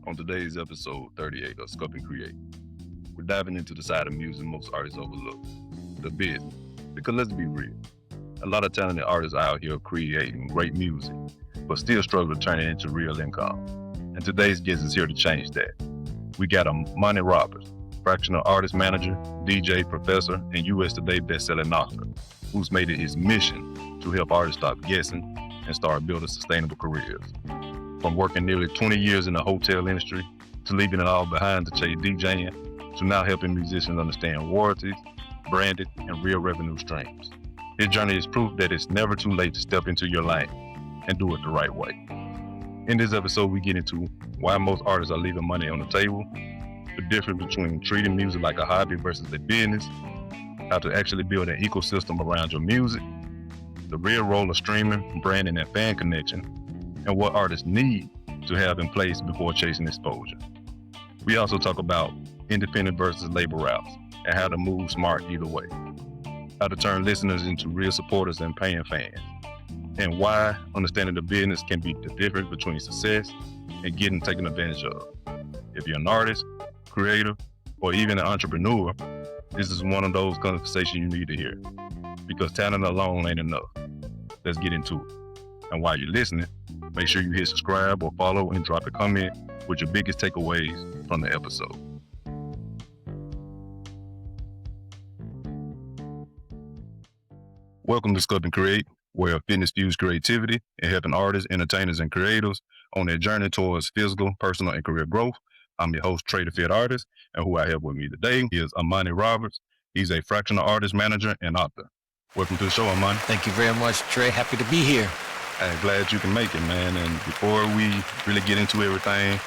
On today's episode 38 of Sculpt N Create, we're diving into the side of music most artists overlook, the business. Because let's be real, a lot of talented artists out here creating great music, but still struggle to turn it into real income. And today's guest is here to change that. We got Amani Roberts, fractional artist manager, DJ, professor, and US Today bestselling author, who's made it his mission to help artists stop guessing and start building sustainable careers. From working nearly 20 years in the hotel industry to leaving it all behind to chase DJing to now helping musicians understand royalties, branded, and real revenue streams. His journey is proof that it's never too late to step into your lane and do it the right way. In this episode, we get into why most artists are leaving money on the table, the difference between treating music like a hobby versus a business, how to actually build an ecosystem around your music, the real role of streaming, branding, and fan connection, and what artists need to have in place before chasing exposure. We also talk about independent versus label routes and how to move smart either way, how to turn listeners into real supporters and paying fans, and why understanding the business can be the difference between success and getting taken advantage of. If you're an artist, creator, or even an entrepreneur, this is one of those conversations you need to hear, because talent alone ain't enough. Let's get into it. And while you're listening, make sure you hit subscribe or follow and drop a comment with your biggest takeaways from the episode. Welcome to Sculpt N Create, where fitness fuels creativity and helping artists, entertainers, and creators on their journey towards physical, personal, and career growth. I'm your host, Trey the Fit Artist, and who I have with me today is Amani Roberts. He's a fractional artist manager and author. Welcome to the show, Amani. Thank you very much, Trey. Happy to be here. I'm glad you can make it, man. And before we really get into everything,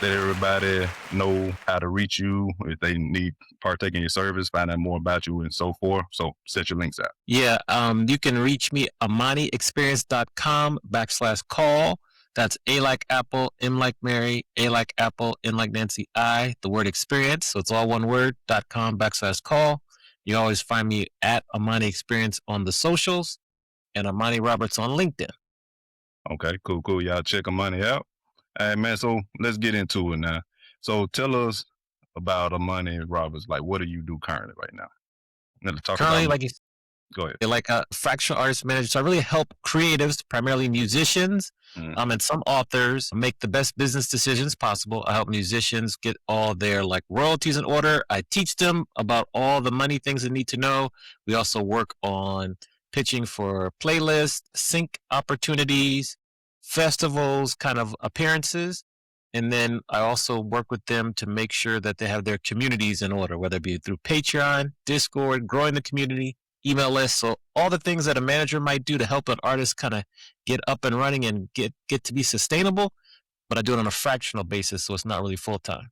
let everybody know how to reach you if they need partake in your service, find out more about you and so forth. So set your links out. Yeah, you can reach me amaniexperience.com/call. That's A like Apple, M like Mary, A like Apple, N like Nancy, I, the word experience. So it's all one word, .com/call. You always find me at Amani Experience on the socials and Amani Roberts on LinkedIn. Okay, cool. Y'all check Amani out. All right, man, so let's get into it now. So tell us about Amani Roberts. Like, what do you do currently right now? Let's talk Currently, about, go ahead. like a fractional artist manager. So I really help creatives, primarily musicians, and some authors make the best business decisions possible. I help musicians get all their like royalties in order. I teach them about all the money things they need to know. We also work on pitching for playlists, sync opportunities, festivals, kind of appearances. And then I also work with them to make sure that they have their communities in order, whether it be through Patreon, Discord, growing the community, email list. So all the things that a manager might do to help an artist kind of get up and running and get to be sustainable. But I do it on a fractional basis, so it's not really full time.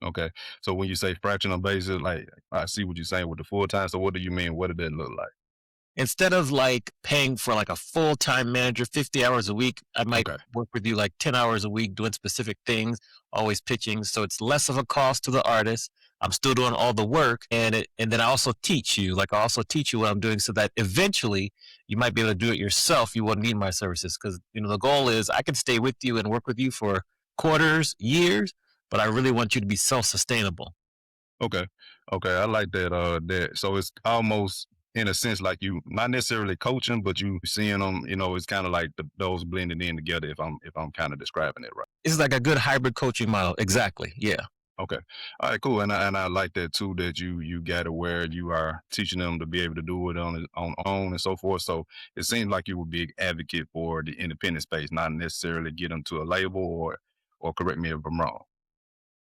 Okay. So when you say fractional basis, like I see what you're saying with the full time. So what do you mean? What did that look like? Instead of like paying for like a full-time manager 50 hours a week, I might work with you like 10 hours a week doing specific things, always pitching. So it's less of a cost to the artist. I'm still doing all the work, and then I also teach you. Like I also teach you what I'm doing so that eventually you might be able to do it yourself. You won't need my services because the goal is I can stay with you and work with you for quarters, years, but I really want you to be self-sustainable. Okay. I like that. So it's almost in a sense like you not necessarily coaching, but you seeing them. It's kind of like those blending in together. If I'm kind of describing it right. It's like a good hybrid coaching model. Exactly. Yeah. Okay. All right. Cool. And I like that too. That you got it where you are teaching them to be able to do it on own and so forth. So it seems like you would be an advocate for the independent space, not necessarily get them to a label or correct me if I'm wrong.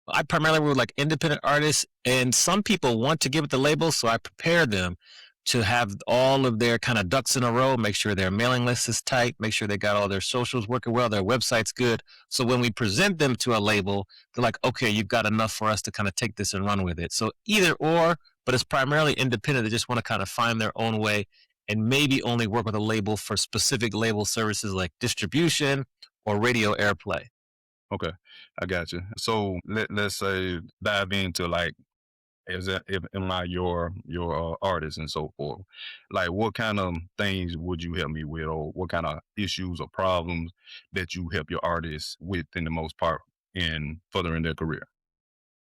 I primarily work with like independent artists, and some people want to give it the label, so I prepare them to have all of their kind of ducks in a row, make sure their mailing list is tight, make sure they got all their socials working well, their website's good. So when we present them to a label, they're like, okay, you've got enough for us to kind of take this and run with it. So either or, but it's primarily independent. They just want to kind of find their own way and maybe only work with a label for specific label services like distribution or radio airplay. Okay, I got you. So let's say dive into like, am I your artist and so forth? Like, what kind of things would you help me with, or what kind of issues or problems that you help your artists with in the most part in furthering their career?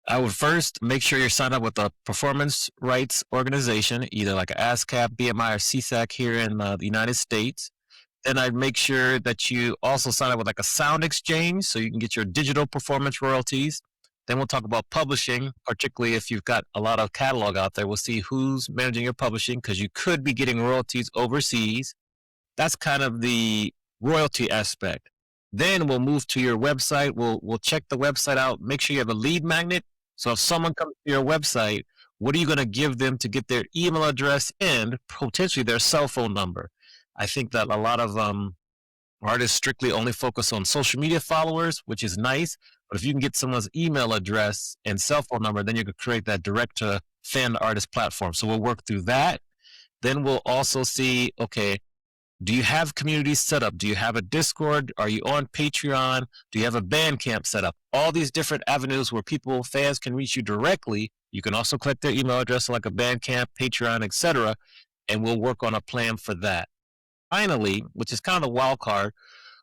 I would first make sure you're signed up with a performance rights organization, either like a ASCAP, BMI, or CSAC here in the United States. Then I'd make sure that you also sign up with like a sound exchange so you can get your digital performance royalties. Then we'll talk about publishing, particularly if you've got a lot of catalog out there. We'll see who's managing your publishing because you could be getting royalties overseas. That's kind of the royalty aspect. Then we'll move to your website. We'll check the website out. Make sure you have a lead magnet. So if someone comes to your website, what are you going to give them to get their email address and potentially their cell phone number? I think that a lot of artists strictly only focus on social media followers, which is nice. But if you can get someone's email address and cell phone number, then you can create that direct to fan artist platform. So we'll work through that. Then we'll also see, okay, do you have communities set up? Do you have a Discord? Are you on Patreon? Do you have a Bandcamp set up? All these different avenues where people, fans can reach you directly. You can also collect their email address like a Bandcamp, Patreon, etc. And we'll work on a plan for that. Finally, which is kind of the wild card,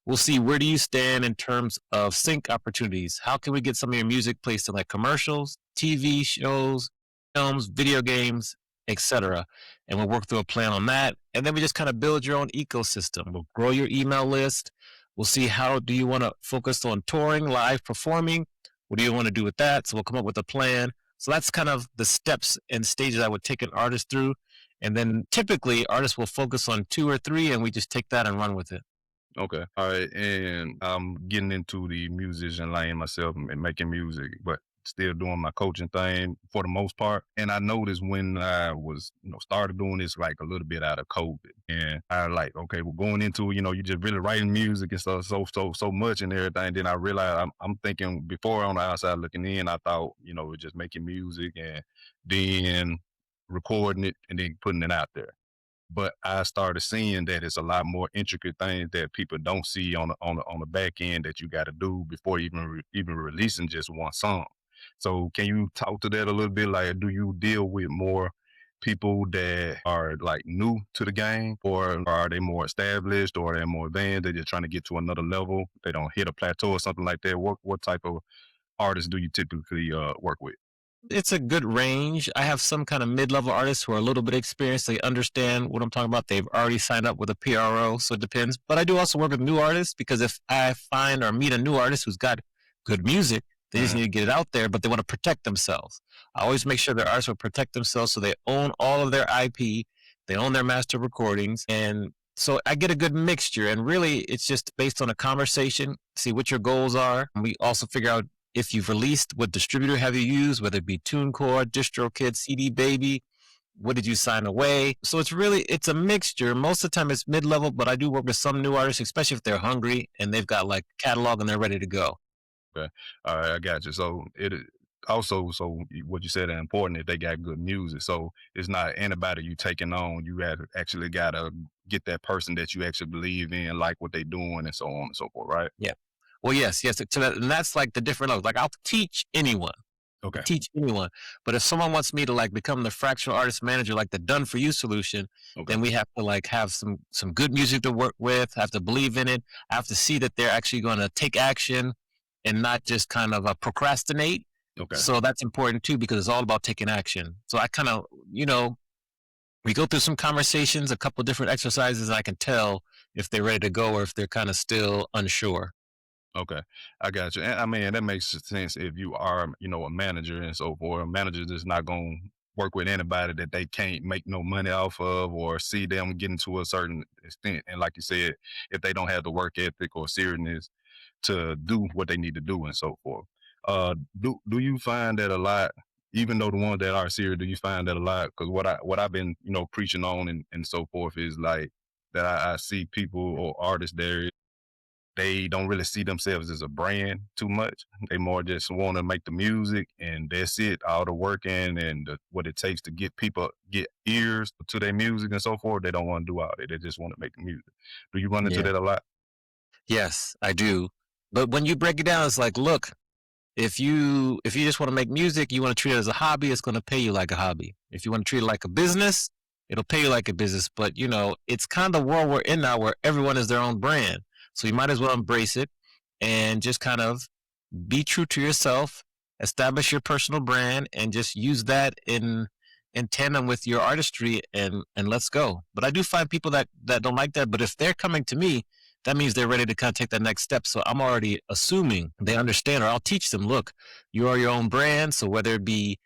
we'll see where do you stand in terms of sync opportunities. How can we get some of your music placed in like commercials, TV shows, films, video games, etc. And we'll work through a plan on that. And then we just kind of build your own ecosystem. We'll grow your email list. We'll see how do you want to focus on touring, live performing. What do you want to do with that? So we'll come up with a plan. So that's kind of the steps and stages I would take an artist through. And then typically artists will focus on 2 or 3 and we just take that and run with it. Okay. All right. And I'm getting into the musician lane myself and making music, but still doing my coaching thing for the most part. And I noticed when I was, started doing this like a little bit out of COVID, and I like, okay, we're going into, you just really writing music and stuff so much and everything. Then I realized I'm thinking before on the outside looking in, I thought, we're just making music and then recording it and then putting it out there. But I started seeing that it's a lot more intricate things that people don't see on the back end that you got to do before even releasing just one song. So can you talk to that a little bit? Like, do you deal with more people that are like new to the game, or are they more established, or are they more advanced? They're just trying to get to another level. They don't hit a plateau or something like that. What type of artists do you typically work with? It's a good range. I have some kind of mid-level artists who are a little bit experienced. They understand what I'm talking about. They've already signed up with a PRO, so it depends. But I do also work with new artists because if I find or meet a new artist who's got good music, they just need to get it out there, but they want to protect themselves. I always make sure their artists will protect themselves so they own all of their IP, they own their master recordings, and so I get a good mixture. And really, it's just based on a conversation, see what your goals are. And we also figure out if you've released, what distributor have you used, whether it be TuneCore, DistroKid, CD Baby, what did you sign away? So it's a mixture. Most of the time it's mid-level, but I do work with some new artists, especially if they're hungry and they've got like catalog and they're ready to go. Okay. All right, I got you. So it also, so what you said is important that they got good music. So it's not anybody you taking on. You actually got to get that person that you actually believe in, like what they doing, and so on and so forth, right? Yeah. Well, yes. And that's like the different levels. Like I'll teach anyone. Okay. Teach anyone. But if someone wants me to like become the fractional artist manager, like the done for you solution, then we have to like have some good music to work with, have to believe in it. I have to see that they're actually going to take action and not just kind of procrastinate. Okay. So that's important too, because it's all about taking action. So I kind of, we go through some conversations, a couple different exercises, and I can tell if they're ready to go or if they're kind of still unsure. Okay, I got you. And I mean, that makes sense if you are, a manager and so forth. A manager is not going to work with anybody that they can't make no money off of or see them getting to a certain extent. And like you said, if they don't have the work ethic or seriousness to do what they need to do and so forth. Do you find that a lot? Even though the ones that are serious, do you find that a lot? Because what I've been preaching on and so forth is like that I see people or artists there, they don't really see themselves as a brand too much. They more just want to make the music and that's it. All the working and what it takes to get ears to their music and so forth. They don't want to do all that. They just want to make the music. Do you run into Yeah. that a lot? Yes, I do. But when you break it down, it's like, look, if you just want to make music, you want to treat it as a hobby, it's going to pay you like a hobby. If you want to treat it like a business, it'll pay you like a business. But it's kind of the world we're in now where everyone is their own brand. So you might as well embrace it and just kind of be true to yourself, establish your personal brand, and just use that in tandem with your artistry, and let's go. But I do find people that don't like that. But if they're coming to me, that means they're ready to kind of take that next step. So I'm already assuming they understand, or I'll teach them, look, you are your own brand. So whether it be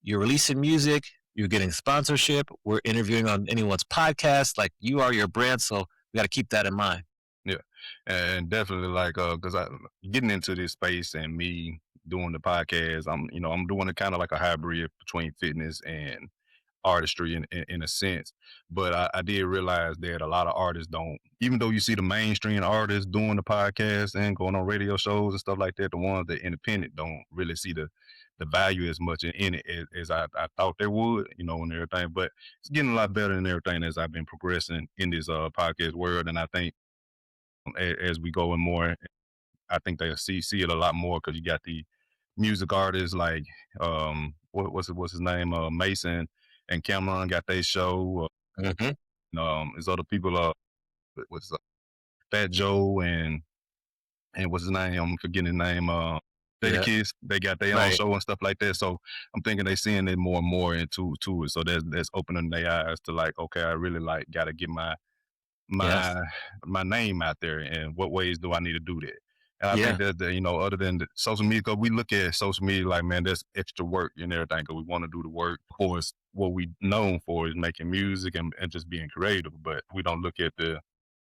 you're releasing music, you're getting sponsorship, we're interviewing on anyone's podcast, like you are your brand. So we got to keep that in mind. Yeah, and definitely like because I getting into this space and me doing the podcast, I'm doing it kind of like a hybrid between fitness and artistry in a sense. But I did realize that a lot of artists don't, even though you see the mainstream artists doing the podcast and going on radio shows and stuff like that, the ones that independent don't really see the value as much in it as I thought they would, and everything. But it's getting a lot better and everything as I've been progressing in this podcast world. And I think as we go in more, I think they see it a lot more because you got the music artists like what's his name, Mason and Cameron got their show. Mm-hmm. There's other people, what's Fat Joe and what's his name? I'm forgetting his name. Jada Yeah. Kids, they got their own Right. show and stuff like that. So I'm thinking they seeing it more and more into to it. So that's opening their eyes to like, okay, I really like got to get Yes. my my name out there, and what ways do I need to do that? And I Yeah. think that other than the social media, because we look at social media like, man, that's extra work and everything. Because we want to do the work. Of course, what we known for is making music and just being creative. But we don't look at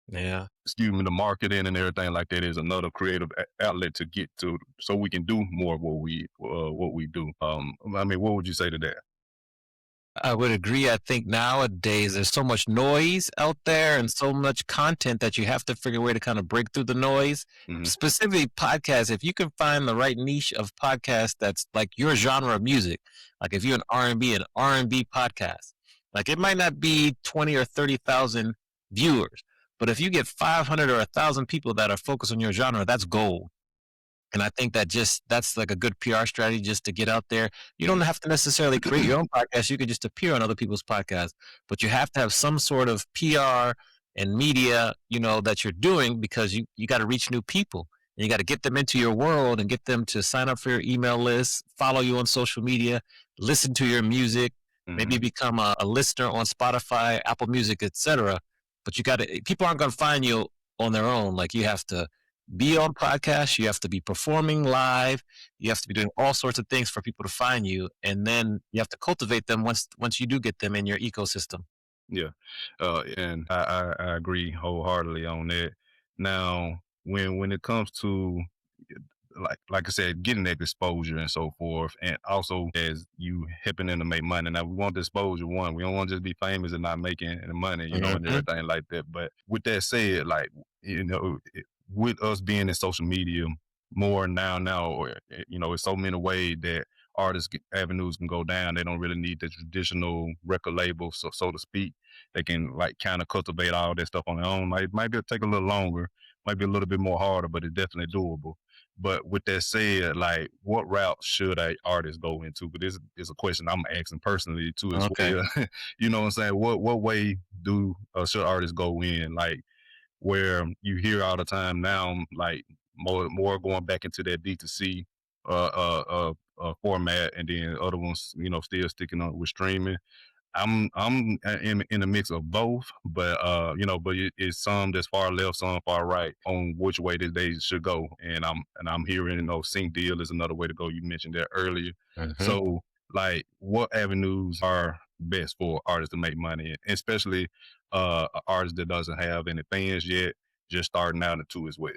Yeah. the marketing and everything like that is another creative outlet to get to, so we can do more of what we do. I mean, what would you say to that? I would agree. I think nowadays there's so much noise out there and so much content that you have to figure a way to kind of break through the noise. Mm-hmm. Specifically, podcasts. If you can find the right niche of podcast that's like your genre of music, like if you're an R&B podcast, like it might not be 20 or 30,000 viewers, but if you get 500 or 1,000 people that are focused on your genre, that's gold. And I think that's like a good PR strategy just to get out there. You don't have to necessarily create your own podcast. You can just appear on other people's podcasts, but you have to have some sort of PR and media, that you're doing because you got to reach new people and you got to get them into your world and get them to sign up for your email list, follow you on social media, listen to your music, maybe Mm-hmm. become a listener on Spotify, Apple Music, etc. But people aren't going to find you on their own. Like you have to be on podcasts, you have to be performing live, you have to be doing all sorts of things for people to find you, and then you have to cultivate them once you do get them in your ecosystem. Yeah, and I agree wholeheartedly on that. Now, when it comes to like I said, getting that exposure and so forth, and also as you helping them to make money. Now we want the exposure one. We don't want to just be famous and not making any money, and Mm-hmm. everything like that. But with that said, like with us being in social media more now, or it's so many ways that avenues can go down. They don't really need the traditional record label, so to speak. They can like kind of cultivate all that stuff on their own. Might be take a little longer, might be a little bit more harder, but it's definitely doable. But with that said, like, what route should a artist go into? But this is a question I'm asking personally too as Okay. well. You know what I'm saying? What way do should artists go in? Like where you hear all the time now, like more going back into that D2C format, and then other ones, still sticking on with streaming. I'm in a mix of both, but but it's some that's far left, some far right on which way that they should go. And I'm hearing, sync deal is another way to go. You mentioned that earlier. Mm-hmm. So like, what avenues are best for artists to make money, especially an artist that doesn't have any fans yet, just starting out into as well.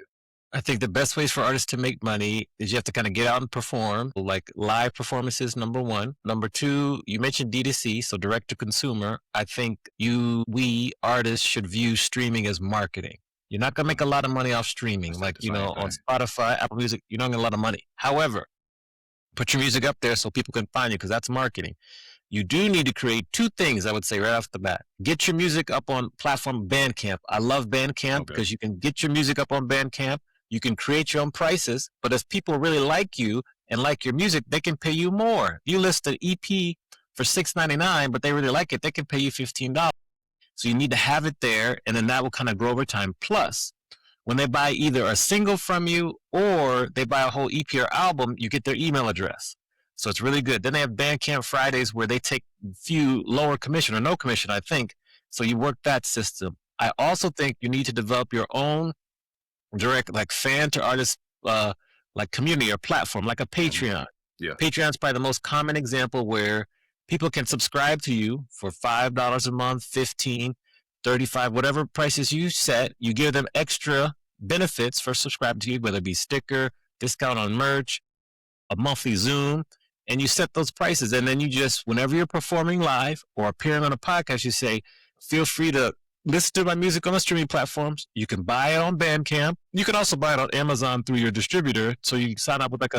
I think the best ways for artists to make money is you have to kind of get out and perform, like live performances, number one. Number two, you mentioned D2C, so direct to consumer. I think we artists should view streaming as marketing. You're not going to make a lot of money off I streaming. said Like, the same on thing. Spotify, Apple Music, you're not going to get a lot of money. However, put your music up there so people can find you because that's marketing. You do need to create two things, I would say, right off the bat. Get your music up on platform Bandcamp. I love Bandcamp Okay. because you can get your music up on Bandcamp. You can create your own prices, but if people really like you and like your music, they can pay you more. You list an EP for $6.99, but they really like it, they can pay you $15. So you need to have it there, and then that will kind of grow over time. Plus, When they buy either a single from you or they buy a whole EP or album, you get their email address. So it's really good. Then they have Bandcamp Fridays where they take few lower commission or no commission, I think. So you work that system. I also think you need to develop your own direct, like fan to artist, like community or platform, like a Mhm. Patreon. Yeah. Patreon's probably the most common example where people can subscribe to you for $5 a month, 15, 35, whatever prices you set. You give them extra benefits for subscribing to you, whether it be sticker, discount on merch, a monthly Zoom, and you set those prices. And then you just, whenever you're performing live or appearing on a podcast, you say, feel free to listen to my music on the streaming platforms. You can buy it on Bandcamp. You can also buy it on Amazon through your distributor. So you can sign up with like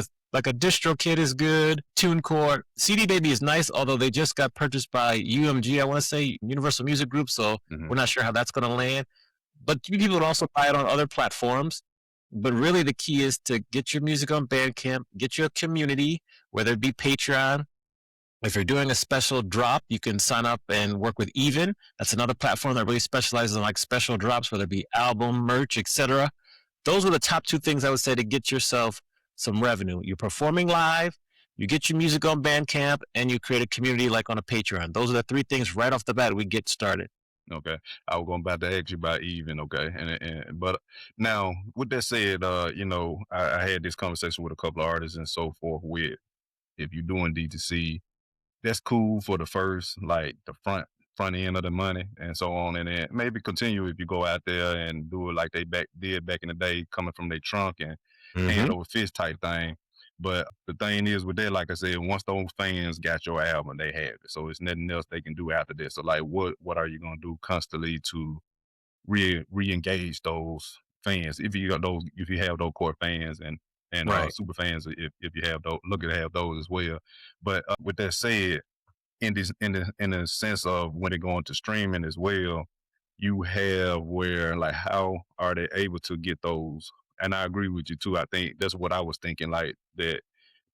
a DistroKid is good, TuneCore. CD Baby is nice, although they just got purchased by UMG, I want to say, Universal Music Group. So Hmm. we're not sure how that's going to land. But people would also buy it on other platforms. But really, the key is to get your music on Bandcamp, get your community, whether it be Patreon. If you're doing a special drop, you can sign up and work with Even. That's another platform that really specializes in like special drops, whether it be album, merch, etc. Those are the top two things I would say to get yourself some revenue. You're performing live, you get your music on Bandcamp, and you create a community like on a Patreon. Those are the three things right off the bat we get started. Okay. I was going about to ask you about even, okay. And but now with that said, I had this conversation with a couple of artists and so forth with if you're doing D2C, that's cool for the first, like the front end of the money and so on. And then maybe continue if you go out there and do it like they did back in the day, coming from their trunk and hand Mm-hmm. over fist type thing. But the thing is with that, like I said, once those fans got your album, they have it. So it's nothing else they can do after this. So like what are you gonna do constantly to re-engage those fans if you have those core fans and Right. super fans if you have those look at have those as well. But with that said, in the sense of when they go into streaming as well, you have where like how are they able to get those? And I agree with you too. I think that's what I was thinking, like that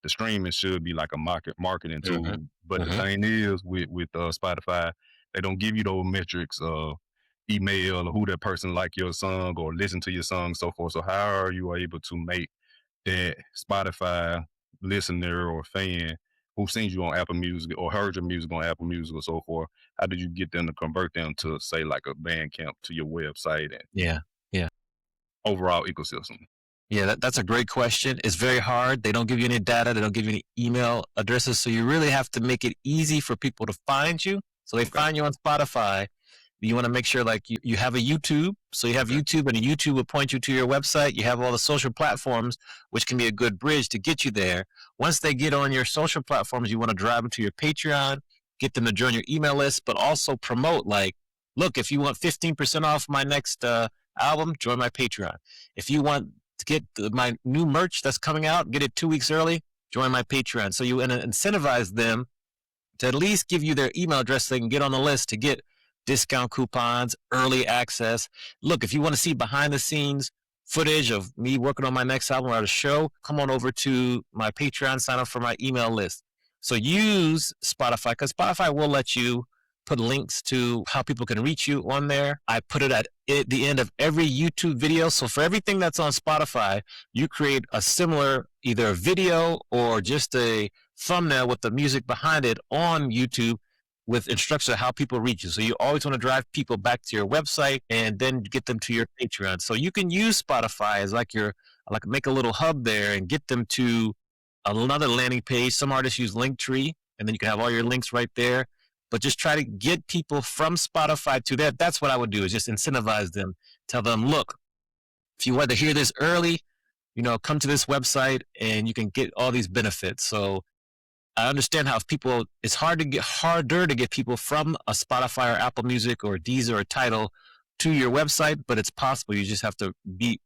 the streaming should be like a marketing Mm-hmm. tool. But the Mm-hmm. thing is with Spotify, they don't give you those metrics of email or who that person like your song or listen to your song, so forth. So how are you able to make that Spotify listener or fan who seen you on Apple Music or heard your music on Apple Music or so forth, how did you get them to convert them to say like a Bandcamp to your website and Yeah. Yeah. overall ecosystem? Yeah, that's a great question. It's very hard. They don't give you any data. They don't give you any email addresses. So you really have to make it easy for people to find you. So they Okay. find you on Spotify. You want to make sure like you have a YouTube. So you have Okay. YouTube and a YouTube will point you to your website. You have all the social platforms, which can be a good bridge to get you there. Once they get on your social platforms, you want to drive them to your Patreon, get them to join your email list, but also promote like, look, if you want 15% off my next album, join my Patreon. If you want to get my new merch that's coming out, get it 2 weeks early, join my Patreon. So you incentivize them to at least give you their email address so they can get on the list to get discount coupons, early access. Look, if you want to see behind the scenes footage of me working on my next album or at a show, come on over to my Patreon, sign up for my email list. So use Spotify because Spotify will let you put links to how people can reach you on there. I put it at the end of every YouTube video. So for everything that's on Spotify, you create a similar either a video or just a thumbnail with the music behind it on YouTube with instructions on how people reach you. So you always want to drive people back to your website and then get them to your Patreon. So you can use Spotify as like make a little hub there and get them to another landing page. Some artists use Linktree and then you can have all your links right there. But just try to get people from Spotify to that. That's what I would do is just incentivize them. Tell them, look, if you want to hear this early, come to this website and you can get all these benefits. So I understand how people it's harder to get people from a Spotify or Apple Music or Deezer or Tidal to your website, but it's possible. You just have to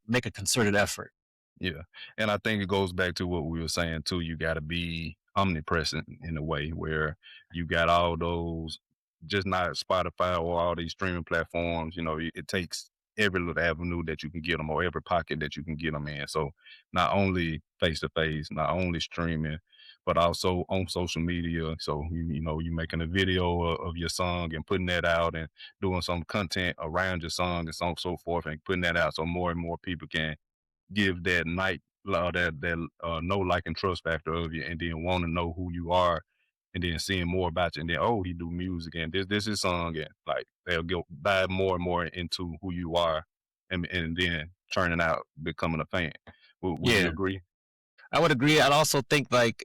make a concerted effort. Yeah. And I think it goes back to what we were saying too. You got to be omnipresent in a way where you got all those, just not Spotify or all these streaming platforms. It takes every little avenue that you can get them or every pocket that you can get them in. So not only face to face, not only streaming, but also on social media. So you making a video of your song and putting that out and doing some content around your song and so on so forth and putting that out so more and more people can give that know, like, and trust factor of you, and then want to know who you are, and then seeing more about you, and then he do music, and this is song, and like they'll go dive more and more into who you are, and then turning out becoming a fan. Would you Yeah, agree? I would agree. I'd also think like,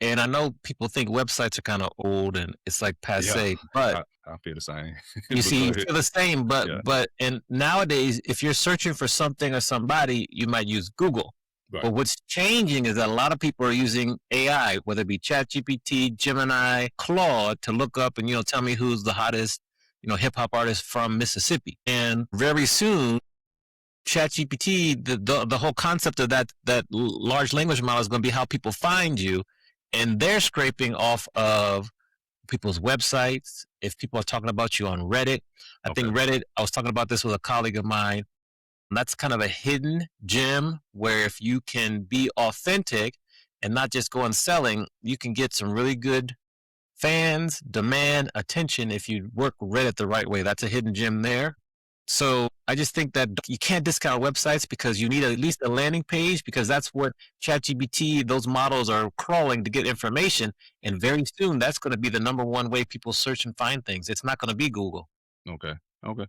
and I know people think websites are kind of old and it's like Yeah, passe, but I feel the same. you But see, go you ahead. feel the same, Yeah, and nowadays, if you're searching for something or somebody, you might use Google. right. But what's changing is that a lot of people are using AI, whether it be ChatGPT, Gemini, Claude, to look up and tell me who's the hottest hip hop artist from Mississippi. And very soon, ChatGPT, the whole concept of that large language model is going to be how people find you, and they're scraping off of people's websites, if people are talking about you on Reddit. I Okay. think Reddit, I was talking about this with a colleague of mine, and that's kind of a hidden gem where if you can be authentic and not just go on selling, you can get some really good fans, demand, attention if you work Reddit the right way. That's a hidden gem there. So I just think that you can't discount websites because you need at least a landing page, because that's what ChatGPT, those models are crawling to get information. And very soon, that's going to be the number one way people search and find things. It's not going to be Google. Okay. Okay.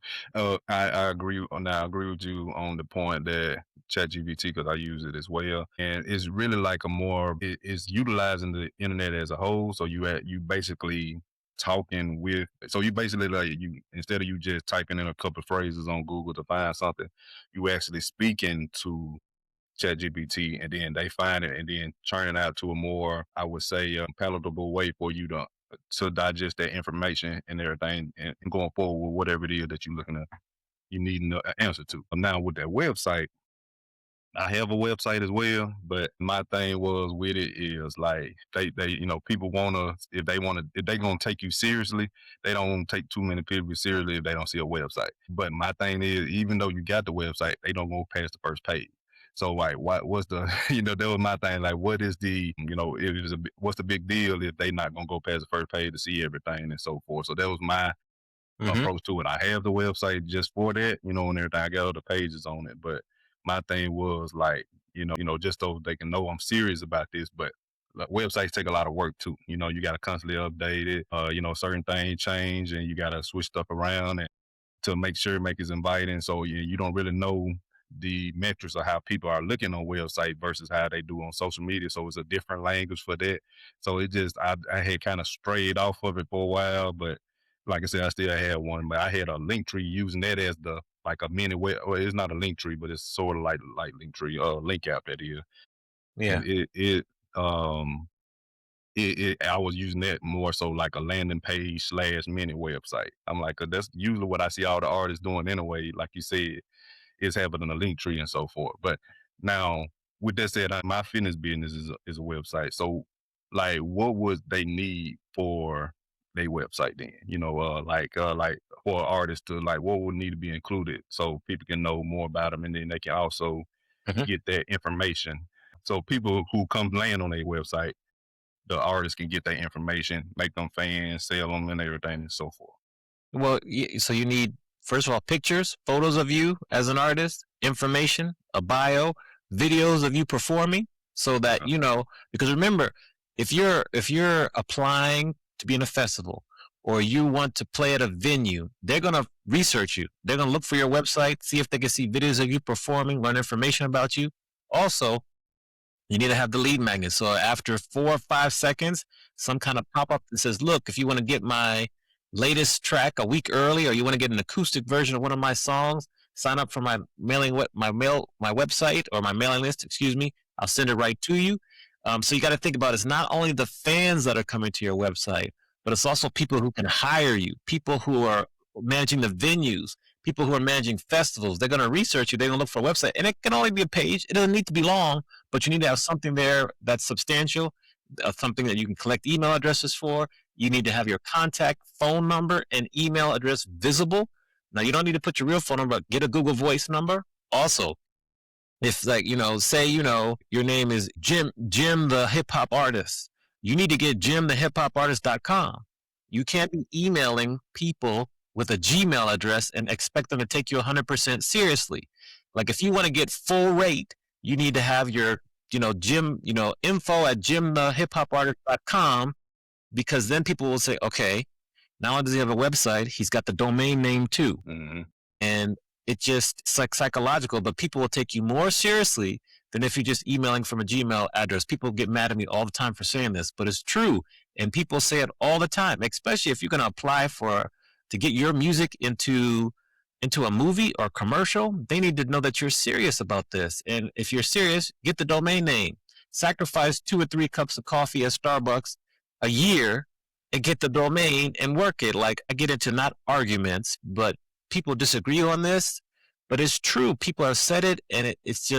I agree on that. I agree with you on the point that ChatGPT, because I use it as well, and it's really like it's utilizing the internet as a whole. So you basically talking with. So you basically, like, you, instead of you just typing in a couple of phrases on Google to find something, you actually speaking to ChatGPT, and then they find it, and then turn it out to a more, I would say, palatable way for you to digest that information and everything, and going forward with whatever it is that you need an answer to. Now with that website, I have a website as well, but my thing was with it is like they people wanna, if they gonna take you seriously, they don't take too many people seriously if they don't see a website. But my thing is, even though you got the website, they don't go past the first page. So like, what's the that was my thing. Like, what is the what's the big deal if they not gonna go past the first page to see everything and so forth? So that was my Mm-hmm. approach to it. I have the website just for that, and everything. I got other pages on it, but my thing was like, just so they can know I'm serious about this. But like, websites take a lot of work too. You got to constantly update it. Certain things change, and you got to switch stuff around and to make it inviting. So you don't really know the metrics of how people are looking on website versus how they do on social media. So it's a different language for that. So it just I had kind of strayed off of it for a while, but like I said, I still had one. But I had a link tree using that as the like a mini web. Well, it's not a link tree, but it's sort of like link tree, link app that is, and Yeah. um I was using that more so like a landing page slash mini website. I'm like, 'cause that's usually what I see all the artists doing anyway. Like you said, is having a link tree and so forth. But now, with that said, my fitness business is a website. So, like, what would they need for their website then? Like for artists to, like, what would need to be included so people can know more about them, and then they can also Mm-hmm. get that information. So people who come land on their website, the artists can get that information, make them fans, sell them, and everything and so forth. Well, so you need, first of all, pictures, photos of you as an artist, information, a bio, videos of you performing, so that Okay. because remember, if you're applying to be in a festival or you want to play at a venue, they're going to research you. They're going to look for your website, see if they can see videos of you performing, learn information about you. Also, you need to have the lead magnet. So after 4 or 5 seconds, some kind of pop up that says, "Look, if you want to get my latest track a week early, or you want to get an acoustic version of one of my songs, sign up for my my website or my mailing list. Excuse me. I'll send it right to you." So you got to think about, it's not only the fans that are coming to your website, but it's also people who can hire you, people who are managing the venues, people who are managing festivals. They're going to research you. They're going to look for a website, and it can only be a page. It doesn't need to be long, but you need to have something there that's substantial, something that you can collect email addresses for. You need to have your contact phone number and email address visible. Now, you don't need to put your real phone number, but get a Google Voice number. Also, if, like, say, your name is Jim the hip hop artist, you need to get jimthehiphopartist.com. You can't be emailing people with a Gmail address and expect them to take you 100% seriously. Like if you want to get full rate, you need to have your, Jim, info at jimthehiphopartist.com, because then people will say, okay, not only does he have a website, he's got the domain name too. Mm-hmm. And it's like psychological, but people will take you more seriously than if you're just emailing from a Gmail address. People get mad at me all the time for saying this, but it's true. And people say it all the time, especially if you're going to apply to get your music into a movie or commercial. They need to know that you're serious about this. And if you're serious, get the domain name. Sacrifice 2 or 3 cups of coffee at Starbucks a year and get the domain and work it. Like, I get into not arguments, but people disagree on this, but it's true. People have said it, and it's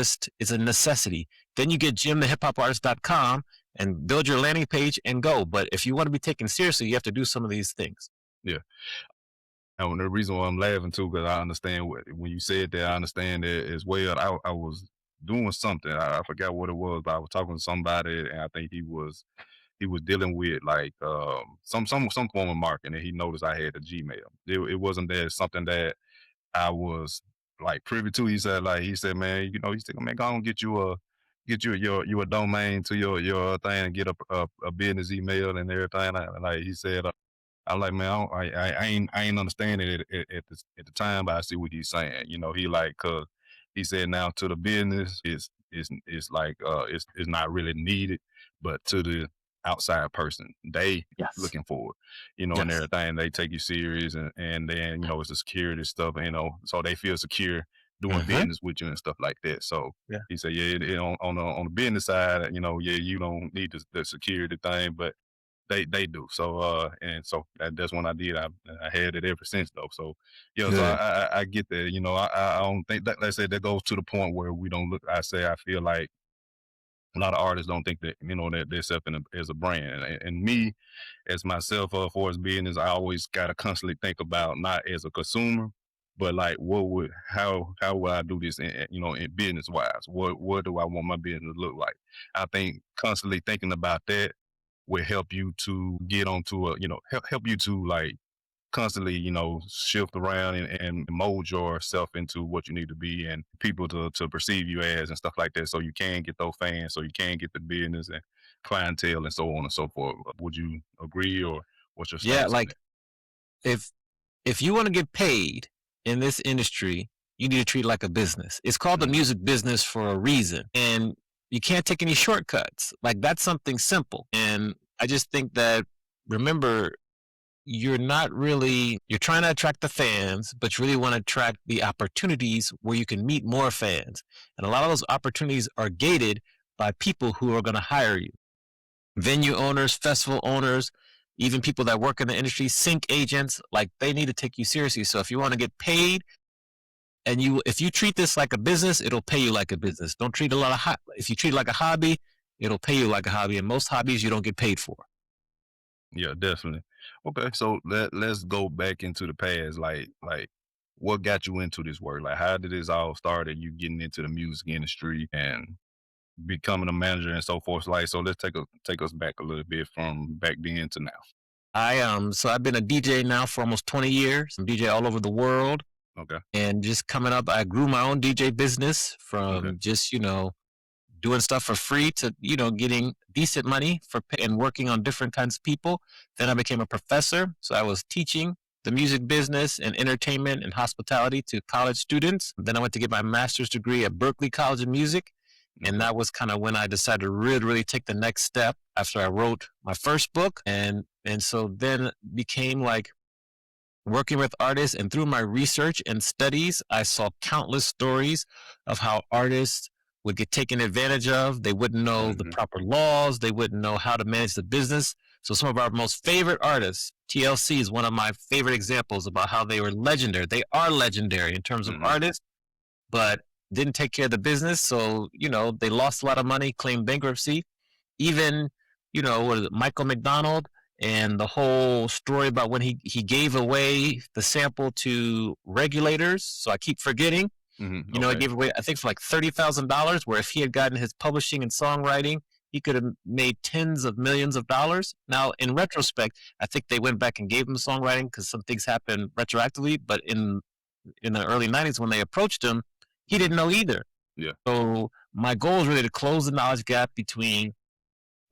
a necessity. Then you get jimthehiphopartist.com and build your landing page and go. But if you want to be taken seriously, you have to do some of these things. Yeah. And the reason why I'm laughing too, because I understand when you said that, I understand it as well. I was doing something. I forgot what it was, but I was talking to somebody, and I think he was dealing with like some form of marketing, and he noticed I had a Gmail. It wasn't that something that I was like privy to. He said, man, he said, man, go on, get you a domain to your thing and get a business email and everything. Like he said, I'm like, man, I ain't understanding it at the time, but I see what he's saying. He like, cause he said now to the business is like it's not really needed, but to the outside person, they Yes. looking for it, Yes. and everything. They take you serious, and then it's the security stuff, so they feel secure doing business with you and stuff like that. So Yeah. he said, yeah, on the business side, yeah, you don't need the security thing, but they do. So so that's when I did. I had it ever since though. So yeah, so I get that. I don't think that, let's say, that goes to the point where we don't look. I feel like a lot of artists don't think that that they're selling as a brand. And me, as myself, for as business, I always gotta constantly think about not as a consumer, but like how would I do this in business wise? What do I want my business to look like? I think constantly thinking about that will help you to get onto help you to like constantly, shift around and mold yourself into what you need to be and people to perceive you as and stuff like that. So you can get those fans, so you can get the business and clientele and so on and so forth. Would you agree, or what's your stance? Yeah, on like that? if you want to get paid in this industry, you need to treat it like a business. It's called the music business for a reason. And you can't take any shortcuts. Like, that's something simple. And I just think that, remember, you're trying to attract the fans, but you really want to attract the opportunities where you can meet more fans. And a lot of those opportunities are gated by people who are going to hire you. Venue owners, festival owners, even people that work in the industry, sync agents, like, they need to take you seriously. So if you want to get paid, and if you treat this like a business, it'll pay you like a business. Don't treat if you treat it like a hobby, it'll pay you like a hobby. And most hobbies you don't get paid for. Yeah, definitely. Okay, so let's go back into the past. Like what got you into this work? Like, how did this all start? And you getting into the music industry and becoming a manager and so forth. Like, so let's take us back a little bit from back then to now. So I've been a DJ now for almost 20 years. I'm DJ all over the world. Okay. And just coming up, I grew my own DJ business from just, doing stuff for free to, getting decent money and working on different kinds of people. Then I became a professor. So I was teaching the music business and entertainment and hospitality to college students. Then I went to get my master's degree at Berklee College of Music. And that was kind of when I decided to really, really take the next step after I wrote my first book. And so then became like working with artists. And through my research and studies, I saw countless stories of how artists would get taken advantage of. They wouldn't know the proper laws. They wouldn't know how to manage the business. So some of our most favorite artists, TLC is one of my favorite examples about how they were legendary. They are legendary in terms of artists, but didn't take care of the business. So, they lost a lot of money, claimed bankruptcy. Even, Michael McDonald and the whole story about when he gave away the sample to regulators. So I keep forgetting. He gave away, I think, for like $30,000, where if he had gotten his publishing and songwriting, he could have made tens of millions of dollars. Now, in retrospect, I think they went back and gave him songwriting because some things happen retroactively. But in the early '90s when they approached him, he didn't know either. Yeah. So my goal is really to close the knowledge gap between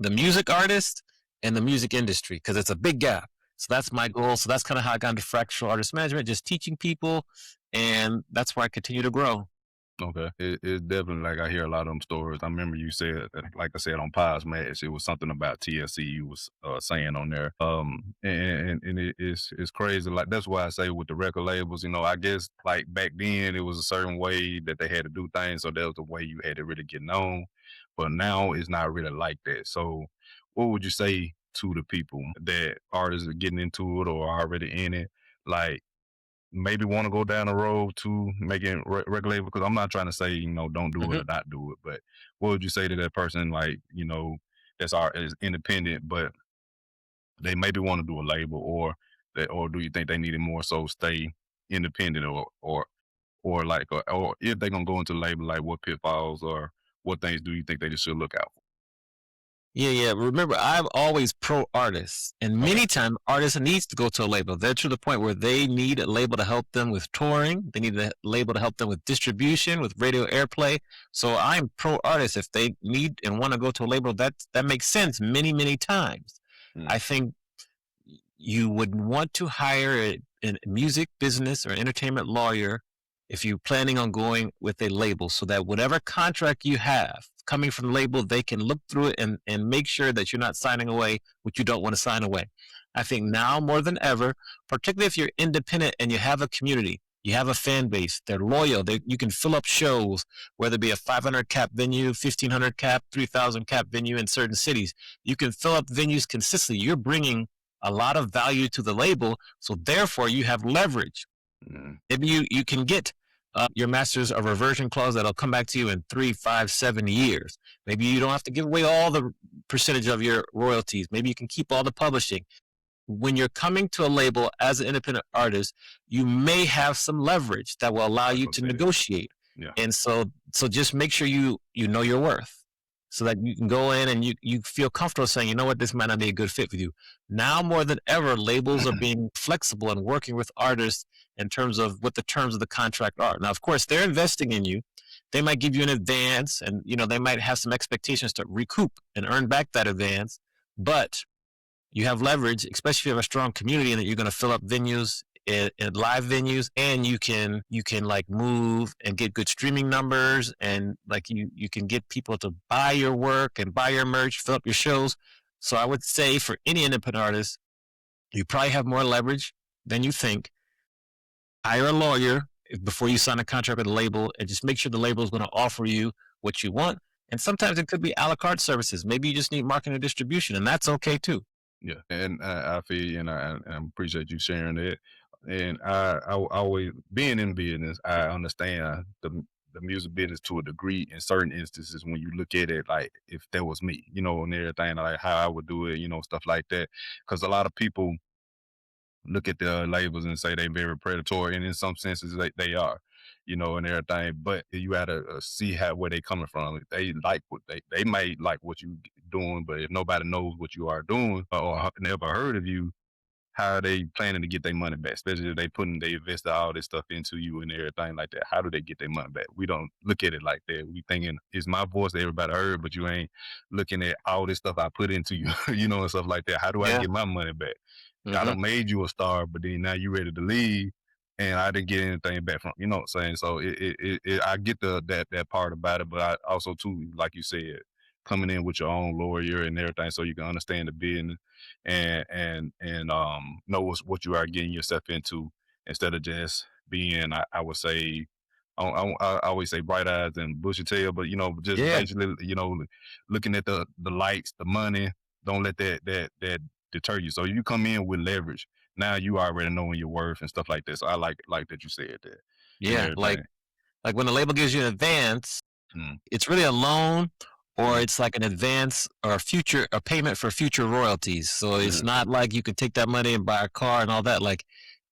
the music artist and the music industry because it's a big gap. So that's my goal. So that's kind of how I got into fractional artist management, just teaching people, and that's where I continue to grow. Okay. It's definitely like I hear a lot of them stories. I remember you said, like I said on Pies Match, it was something about TLC you was saying on there. It's crazy. Like that's why I say with the record labels, I guess like back then it was a certain way that they had to do things, so that was the way you had to really get known. But now it's not really like that. So, what would you say to the people that artists are getting into it or are already in it? Like maybe want to go down the road to making record label because I'm not trying to say don't do it Mhm. or not do it, but what would you say to that person like that's art is independent, but they maybe want to do a label or that, or do you think they need to more so stay independent or like or if they're gonna go into label, like what pitfalls or what things do you think they just should look out Yeah, yeah. Remember, I'm always pro artists, and for? Okay. many times artists needs to go to a label. They're to the point where they need a label to help them with touring. They need a label to help them with distribution, with radio airplay. So I'm pro artists. If they need and want to go to a label, that makes sense. Many times, Mm, I think you would want to hire a music business or entertainment lawyer if you're planning on going with a label so that whatever contract you have coming from the label, they can look through it and make sure that you're not signing away what you don't want to sign away. I think now more than ever, particularly if you're independent and you have a community, you have a fan base, they're loyal, you can fill up shows, whether it be a 500 cap venue, 1,500 cap, 3,000 cap venue in certain cities. You can fill up venues consistently. You're bringing a lot of value to the label. So therefore, you have leverage. mm, Maybe you can get your masters a reversion clause that'll come back to you in 3, 5, 7 years. Maybe you don't have to give away all the percentage of your royalties. Maybe you can keep all the publishing. When you're coming to a label as an independent artist, you may have some leverage that will allow I was you gonna to say that. negotiate. Yeah. And so just make sure you know your worth so that you can go in and you feel comfortable saying, you know what, this might not be a good fit with you. Now more than ever, labels are being flexible and working with artists in terms of what the terms of the contract are. Now, of course, they're investing in you. They might give you an advance and they might have some expectations to recoup and earn back that advance. But you have leverage, especially if you have a strong community and that you're going to fill up venues and live venues, and you can like move and get good streaming numbers, and like you can get people to buy your work and buy your merch, fill up your shows. So I would say for any independent artist, you probably have more leverage than you think. Hire a lawyer before you sign a contract with a label, and just make sure the label is going to offer you what you want. And sometimes it could be a la carte services. Maybe you just need marketing and distribution, and that's okay too. Yeah, and I feel you, and I appreciate you sharing that. And I always being in business, I understand the music business to a degree in certain instances when you look at it like if that was me, and everything like how I would do it, stuff like that. Because a lot of people look at the labels and say they're very predatory, and in some senses they are, and everything. But you gotta see how where they coming from. If they like what they might like what you doing, but if nobody knows what you are doing or never heard of you, how are they planning to get their money back? Especially if they invested all this stuff into you and everything like that. How do they get their money back? We don't look at it like that. We thinking it's my voice that everybody heard, but you ain't looking at all this stuff I put into you, and stuff like that. How do I Yeah. get my money back? I Hmm. done made you a star, but then now you ready to leave, and I didn't get anything back from. You know what I'm saying? So I get that part about it, but I also too, like you said, coming in with your own lawyer and everything, so you can understand the business and know what you are getting yourself into instead of just being, I would say, I always say bright eyes and bushy tail, but just Yeah. basically, looking at the lights, the money. Don't let that deter you. So you come in with leverage. Now you already knowing your worth and stuff like that. So I like that you said that and Yeah. everything. Like when the label gives you an advance, Mm, it's really a loan or mm, it's like an advance or a payment for future royalties. So it's mm, not like you can take that money and buy a car and all that. Like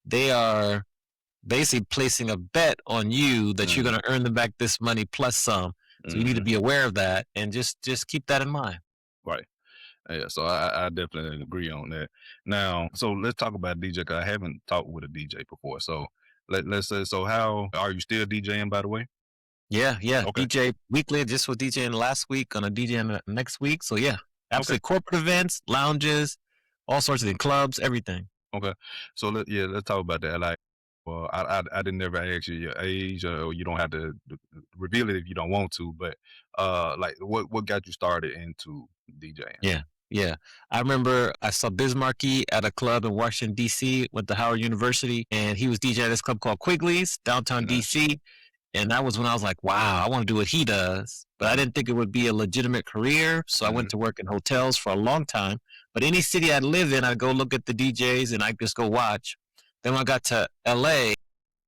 they are basically placing a bet on you that you're mm, going to earn them back this money plus some. So you need to mm. be aware of that and just keep that in mind. Right. Yeah, so I definitely agree on that. Now, so let's talk about DJ because I haven't talked with a DJ before. So let's say, so how are you still DJing, by the way? Yeah, yeah. Okay. DJ weekly. Just was DJing last week. Gonna DJ next week. So yeah, Okay. absolutely. Corporate events, lounges, all sorts of things, clubs, everything. Okay. So let's talk about that. Like, well, I didn't never ask you your age, or you don't have to reveal it if you don't want to. But like, what got you started into DJing? Yeah, yeah. I remember I saw Bismarcky at a club in Washington D.C. Went to Howard University, and he was DJing at this club called Quigley's downtown Nah. D.C. And that was when I was like, wow, I want to do what he does. But I Mm-hmm. didn't think it would be a legitimate career. So I Mm-hmm. went to work in hotels for a long time. But any city I'd live in, I'd go look at the DJs and I'd just go watch. Then when I got to LA,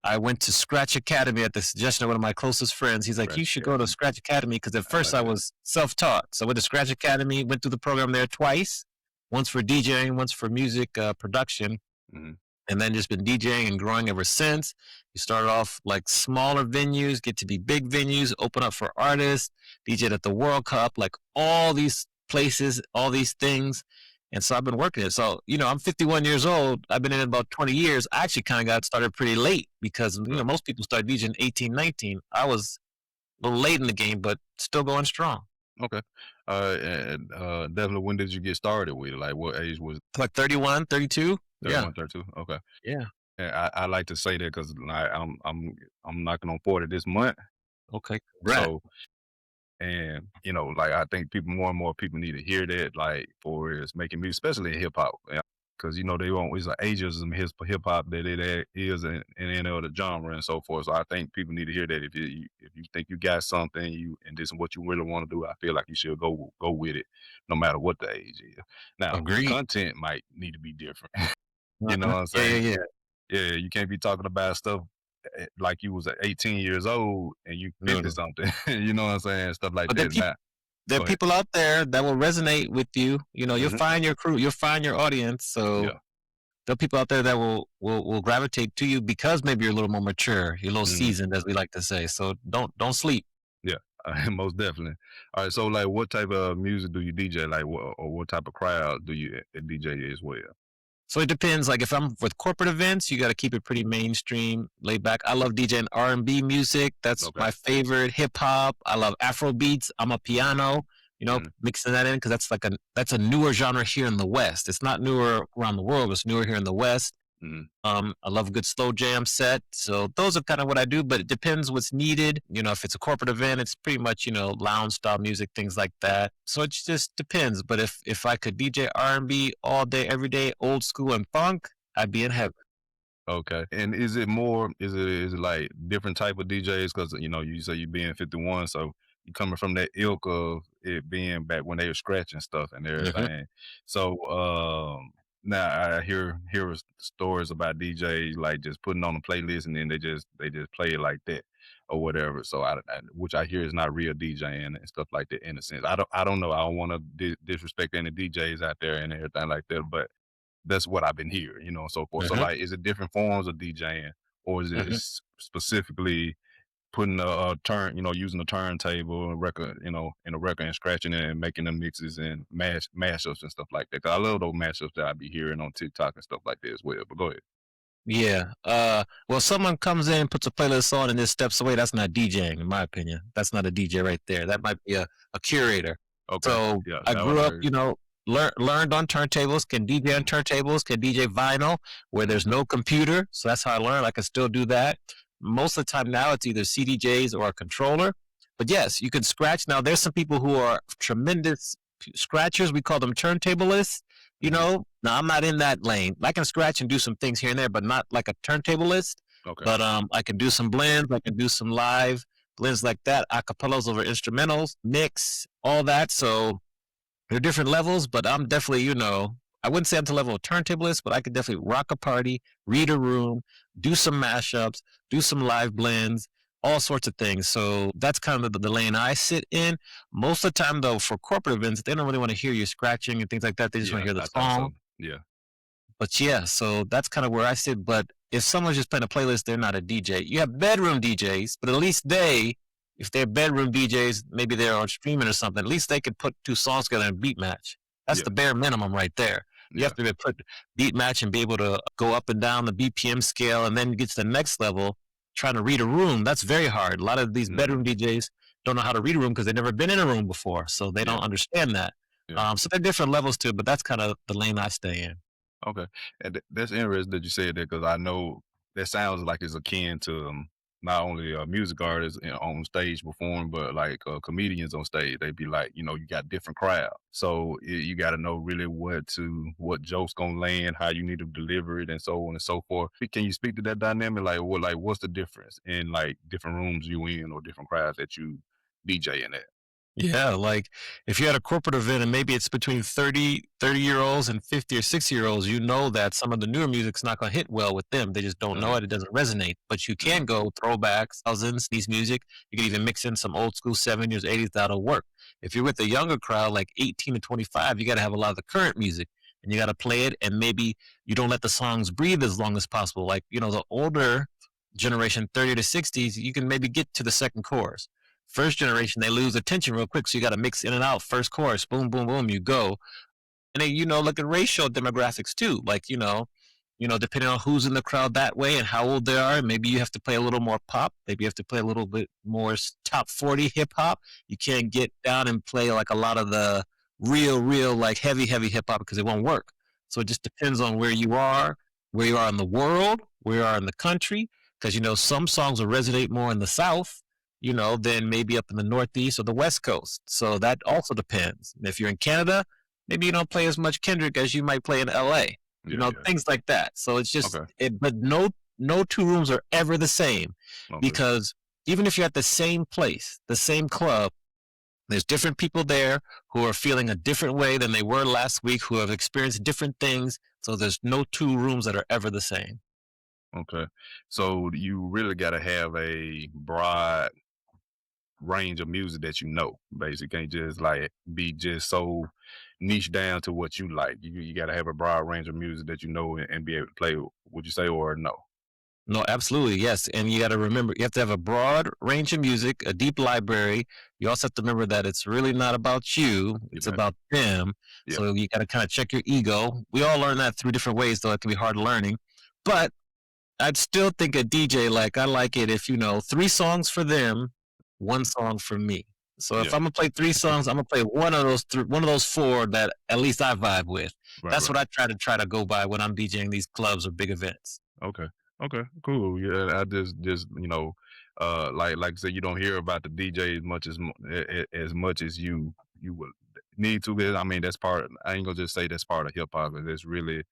I went to Scratch Academy at the suggestion of one of my closest friends. He's like, you Scratch should go to Academy. Scratch Academy because at I first like I that. was self taught. So I went to Scratch Academy, went through the program there twice, once for DJing, once for music production, Mm-hmm. and then just been DJing and growing ever since. You started off like smaller venues, get to be big venues, open up for artists, DJed at the World Cup, like all these places, all these things. And so I've been working it. So, I'm 51 years old. I've been in it about 20 years. I actually kind of got started pretty late because, Right. most people start DJing 18, 19. I was a little late in the game, but still going strong. Okay. And definitely, when did you get started with it? Like, what age was Like 31, 32. Yeah. 31, 32? Okay. Yeah. And I like to say that because like, I'm knocking on 40 this month. Okay. Congrats. So, and like I think more and more people need to hear that, like for it's making music, especially in hip hop, because they want it's like ageism hip hop that it is in any other genre and so forth. So I think people need to hear that if you think you got something and this is what you really want to do, I feel like you should go with it, no matter what the age is. Now the Agreed. content might need to be different. You know Uh-huh. what I'm Yeah, yeah, saying? yeah. Yeah, you can't be talking about stuff like you was 18 years old and you No, 50 no. something. You know what I'm saying? Stuff like But that. Now, there are go ahead. people out there that will resonate with you. You'll Hmm. find your crew, you'll find your audience. So Yeah. there are people out there that will gravitate to you because maybe you're a little more mature, you're a little Hmm. seasoned, as we like to say. So don't sleep. Yeah. Most definitely. All right. So, like, what type of music do you DJ? Like, what type of crowd do you DJ as well? So it depends. Like if I'm with corporate events, you got to keep it pretty mainstream, laid back. I love DJing R&B music. That's Okay. my favorite. Hip hop. I love Afro beats. I'm a piano. Hmm. Mixing that in because that's a newer genre here in the West. It's not newer around the world. It's newer here in the West. Hmm. I love a good slow jam set. So those are kind of what I do, but it depends what's needed. If it's a corporate event, it's pretty much, lounge style music, things like that. So it just depends. But if I could DJ R&B all day, every day, old school and funk, I'd be in heaven. Okay. And is it more? Is it like different type of DJs? Because you say you being 51, so you coming from that ilk of it being back when they were scratching stuff and Hmm. everything. So now I hear stories about DJs like just putting on a playlist and then they just play it like that or whatever. So which I hear is not real DJing and stuff like that in a sense. I don't know. I don't want to disrespect any DJs out there and everything like that, but that's what I've been hearing, and so forth. So, Hmm. like, is it different forms of DJing, or is it Hmm. specifically putting a turn, using a turntable and record, in a record and scratching it and making the mixes and mashups and stuff like that? 'Cause I love those mashups that I be hearing on TikTok and stuff like that as well. But go ahead. Yeah. Well, someone comes in, puts a playlist on, and then steps away. That's not DJing, in my opinion. That's not a DJ right there. That might be a curator. Okay. So Yeah, I that what grew I up, heard. learned on turntables, can DJ on Mm-hmm. turntables, can DJ vinyl where there's Mm-hmm. no computer. So that's how I learned. I can still do that. Most of the time now, it's either CDJs or a controller. But yes, you can scratch. Now, there's some people who are tremendous scratchers. We call them turntablists. Mm-hmm. Now I'm not in that lane. I can scratch and do some things here and there, but not like a turntablist. Okay. But I can do some blends. I can do some live blends like that, acapellas over instrumentals, mix, all that. So there are different levels, but I'm definitely, I wouldn't say I'm to the level of turntablist, but I could definitely rock a party, read a room, do some mashups, do some live blends, all sorts of things. So that's kind of the lane I sit in. Most of the time, though, for corporate events, they don't really want to hear you scratching and things like that. They just want Yeah, to hear the I thought song. so. Yeah. But yeah, so that's kind of where I sit. But if someone's just playing a playlist, they're not a DJ. You have bedroom DJs, but at least they if they're bedroom DJs, maybe they're on streaming or something. At least they could put two songs together and beat match. That's Yeah, the bare minimum right there. You yeah, have to be able to put beat match and be able to go up and down the BPM scale, and then get to the next level. Trying to read a room, that's very hard. A lot of these mhm, bedroom DJs don't know how to read a room because they've never been in a room before, so they yeah, don't understand that. yeah. So there are different levels to it, but that's kind of the lane I stay in. Okay, and that's interesting that you said that because I know that sounds like it's akin to not only music artists on stage performing, but like comedians on stage. They be like, you got different crowd, so you got to know really what jokes gonna land, how you need to deliver it, and so on and so forth. Can you speak to that dynamic? What's the difference in like different rooms you in or different crowds that you DJ in at? Yeah, like if you're at a corporate event and maybe it's between 30-year-olds and 50 or 60-year-olds, you know that some of the newer music's not going to hit well with them. They just don't know Hmm. it. It doesn't resonate. But you Hmm. can go throwbacks, thousands, these music. You can even mix in some old school 70s, 80s. That'll work. If you're with a younger crowd, like 18 to 25, you got to have a lot of the current music and you got to play it. And maybe you don't let the songs breathe as long as possible. Like, the older generation, 30 to 60s, you can maybe get to the second chorus. First generation, they lose attention real quick, so you got to mix in and out. First chorus, boom, boom, boom, you go. And then look at racial demographics too. Like depending on who's in the crowd that way and how old they are, maybe you have to play a little more pop. Maybe you have to play a little bit more top 40 hip hop. You can't get down and play like a lot of the real like heavy hip hop because it won't work. So it just depends on where you are in the world, where you are in the country. Because some songs will resonate more in the South, than maybe up in the Northeast or the West Coast. So that also depends. If you're in Canada, maybe you don't play as much Kendrick as you might play in LA, Yeah, yeah. things like that. So it's just Okay, but no two rooms are ever the same, okay. because even if you're at the same place, the same club, there's different people there who are feeling a different way than they were last week, who have experienced different things. So there's no two rooms that are ever the same. Okay. So you really got to have a broad range of music that basically. Can't just like be just so niche down to what you like. You got to have a broad range of music that and be able to play. Would you say or no? No, absolutely, yes. And you got to remember, you have to have a broad range of music, a deep library. You also have to remember that it's really not about you; it's Yeah, about them. yeah, So you got to kind of check your ego. We all learn that through different ways, though it can be hard learning. But I'd still think a DJ, like, I like it if three songs for them, one song for me. So if yeah. I'm gonna play three songs, I'm gonna play one of those four that at least I vibe with. Right, That's right. what I try to go by when I'm DJing these clubs or big events. Okay. Okay. Cool. Yeah. I just like I said, you don't hear about the DJ as much as much as you would need to. 'Cause, I mean, that's part. I ain't gonna just say that's part of hip hop. It's really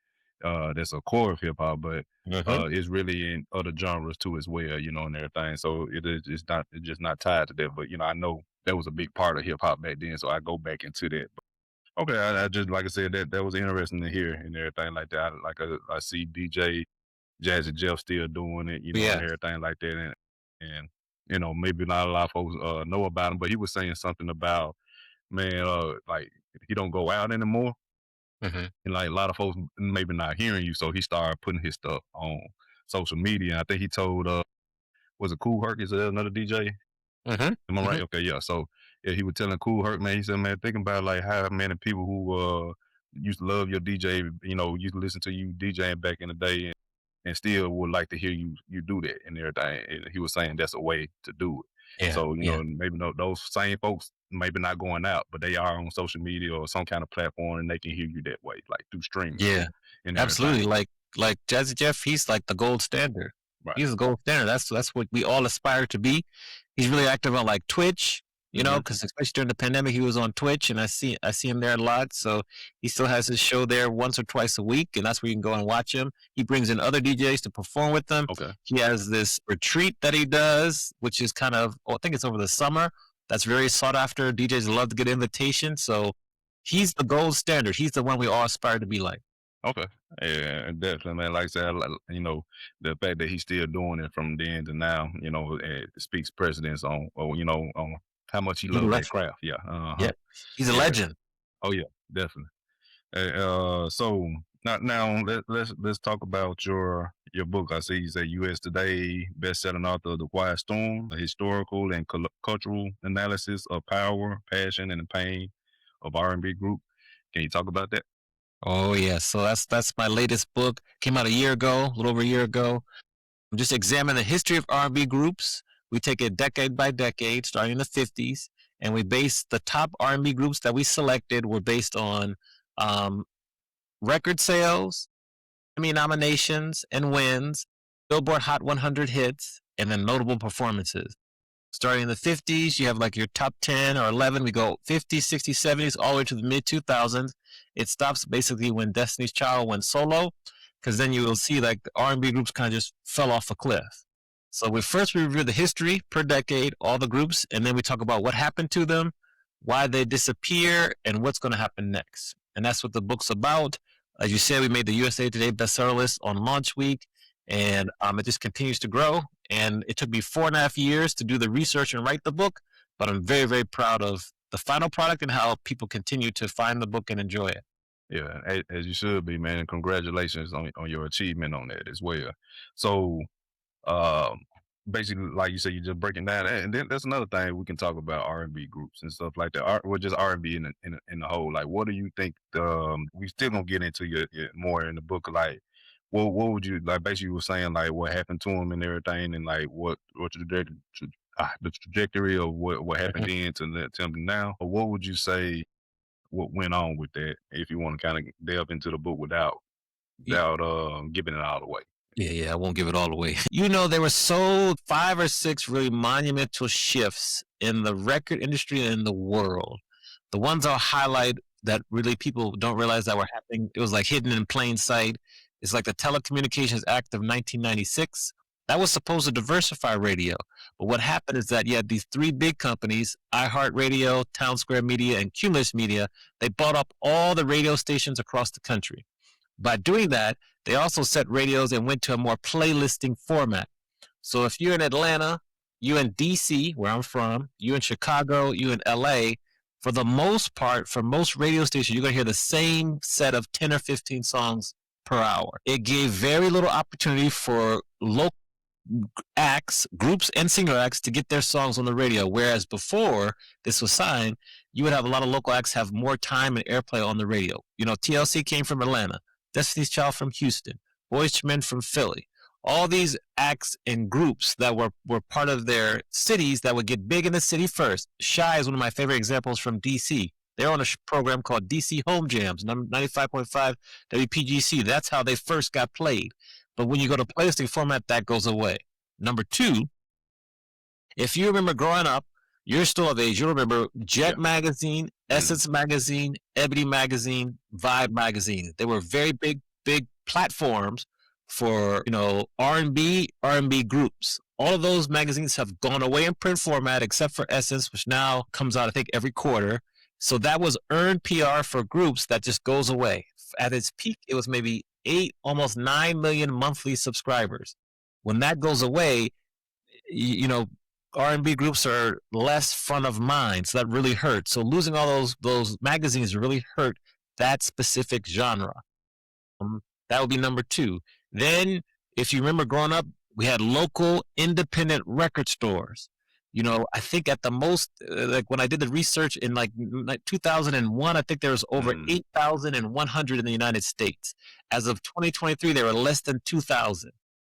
that's a core of hip hop, but Hmm. it's really in other genres too as well. And everything. So it's just not tied to that. But I know that was a big part of hip hop back then. So I go back into that. Okay, I just like I said that was interesting to hear and everything like that. I see DJ Jazzy Jeff still doing it, and Yeah. everything like that, and maybe not a lot of folks know about him, but he was saying something about man, like he don't go out anymore, Hmm. and like a lot of folks maybe not hearing you, so he started putting his stuff on social media. And I think he told was it Cool Herc? Is there another DJ? Hmm. Am I right? Hmm. Okay, yeah. So yeah, he was telling Cool Herc, man. He said, man, thinking about like how many people who used to love your DJ, used to listen to you DJing back in the day, and still would like to hear you do that and everything. And he was saying that's a way to do it. Yeah. So Yeah. maybe those same folks maybe not going out, but they are on social media or some kind of platform, and they can hear you that way, like through streaming Yeah. and Absolutely. everything. Like Jazzy Jeff, he's like the gold standard. Right. He's the gold standard. That's what we all aspire to be. He's really active on like Twitch, Hmm. because especially during the pandemic, he was on Twitch, and I see him there a lot. So he still has his show there once or twice a week, and that's where you can go and watch him. He brings in other DJs to perform with them. Okay. He has this retreat that he does, which is kind of, I think it's over the summer. That's very sought after. DJs love to get invitations. So he's the gold standard. He's the one we all aspire to be like. Okay. Yeah, definitely, man. Like I said, the fact that he's still doing it from then to now, it speaks precedence on how much he He's a loved that legend. craft. Yeah. Uh huh. Yeah. He's a Yeah. legend. Oh yeah, definitely. So Now let's talk about your book. I see you say U.S. Today best-selling author of The Quiet Storm, a historical and cultural analysis of power, passion, and the pain of R&B group. Can you talk about that? Oh yeah, so that's my latest book. Came out a year ago, a little over a year ago. I'm just examining the history of R&B groups. We take it decade by decade, starting in the 50s, and we base the top R&B groups that we selected were based on um, record sales, Emmy nominations and wins, Billboard Hot 100 hits, and then notable performances. Starting in the 50s, you have like your top 10 or 11. We go 50s, 60s, 70s, all the way to the mid 2000s. It stops basically when Destiny's Child went solo, because then you will see like the R&B groups kind of just fell off a cliff. So we review the history per decade, all the groups, and then we talk about what happened to them, why they disappear, and what's going to happen next. And that's what the book's about. As you said, we made the USA Today bestseller list on launch week, and it just continues to grow. And it took me 4.5 years to do the research and write the book, but I'm very, very proud of the final product and how people continue to find the book and enjoy it. Yeah, as you should be, man. And congratulations on your achievement on that as well. So, um, basically, like you said, you're just breaking down, and then that's another thing we can talk about R&B groups and stuff like that. Or just R&B in the whole. Like, what do you think? We still gonna get into your more in the book. Like, what would you like? Basically, you were saying like what happened to him and everything, and like what the trajectory of what happened Mhm. then to him now. Or what would you say? What went on with that? If you want to kind of delve into the book without giving it all away. Yeah, yeah, I won't give it all away. You know, there were so 5 or 6 really monumental shifts in the record industry and in the world. The ones I'll highlight that really people don't realize that were happening, it was like hidden in plain sight. It's like the Telecommunications Act of 1996. That was supposed to diversify radio. But what happened is that you had these 3 big companies, iHeartRadio, Town Square Media, and Cumulus Media. They bought up all the radio stations across the country. By doing that, they also set radios and went to a more playlisting format. So if you're in Atlanta, you in DC, where I'm from, you in Chicago, you in LA, for the most part, for most radio stations, you're going to hear the same set of 10 or 15 songs per hour. It gave very little opportunity for local acts, groups, and singer acts to get their songs on the radio. Whereas before this was signed, you would have a lot of local acts have more time and airplay on the radio. You know, TLC came from Atlanta, Destiny's Child from Houston, Boyz II Men from Philly. All these acts and groups that were part of their cities that would get big in the city first. Shy is one of my favorite examples from DC. They're on a program called DC Home Jams, 95.5 WPGC. That's how they first got played. But when you go to playlisting format, that goes away. Number 2, if you remember growing up, you're still of age. You remember Jet Yeah. Magazine, Essence Magazine, Ebony Magazine, Vibe Magazine. They were very big, big platforms for R&B groups. All of those magazines have gone away in print format, except for Essence, which now comes out I think every quarter. So that was earned PR for groups that just goes away. At its peak, it was maybe 8, almost 9 million monthly subscribers. When that goes away, you know, R&B groups are less front of mind, so that really hurt. So losing all those magazines really hurt that specific genre. That would be number 2. Then, if you remember growing up, we had local independent record stores. You know, I think at the most, like when I did the research in like 2001, I think there was over Mm, 8,100 in the United States. As of 2023, there were less than 2,000.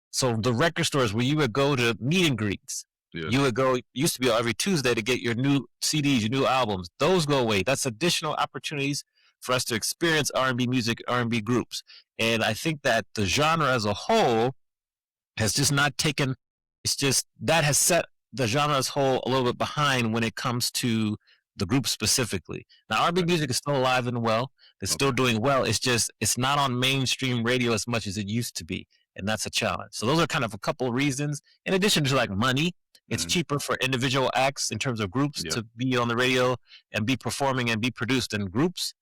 So the record stores where you would go to meet and greets, yeah. you would go, used to be every Tuesday to get your new CDs, your new albums. Those go away. That's additional opportunities for us to experience R&B music, R&B groups. And I think that the genre as a whole has just not taken, it's just, that has set the genre as a whole a little bit behind when it comes to the group specifically. Now, R&B Okay. music is still alive and well. It's still Okay. doing well. It's just, it's not on mainstream radio as much as it used to be. And that's a challenge. So those are kind of a couple of reasons. In addition to like money, it's Mm, cheaper for individual acts in terms of groups yeah. to be on the radio and be performing and be produced in groups.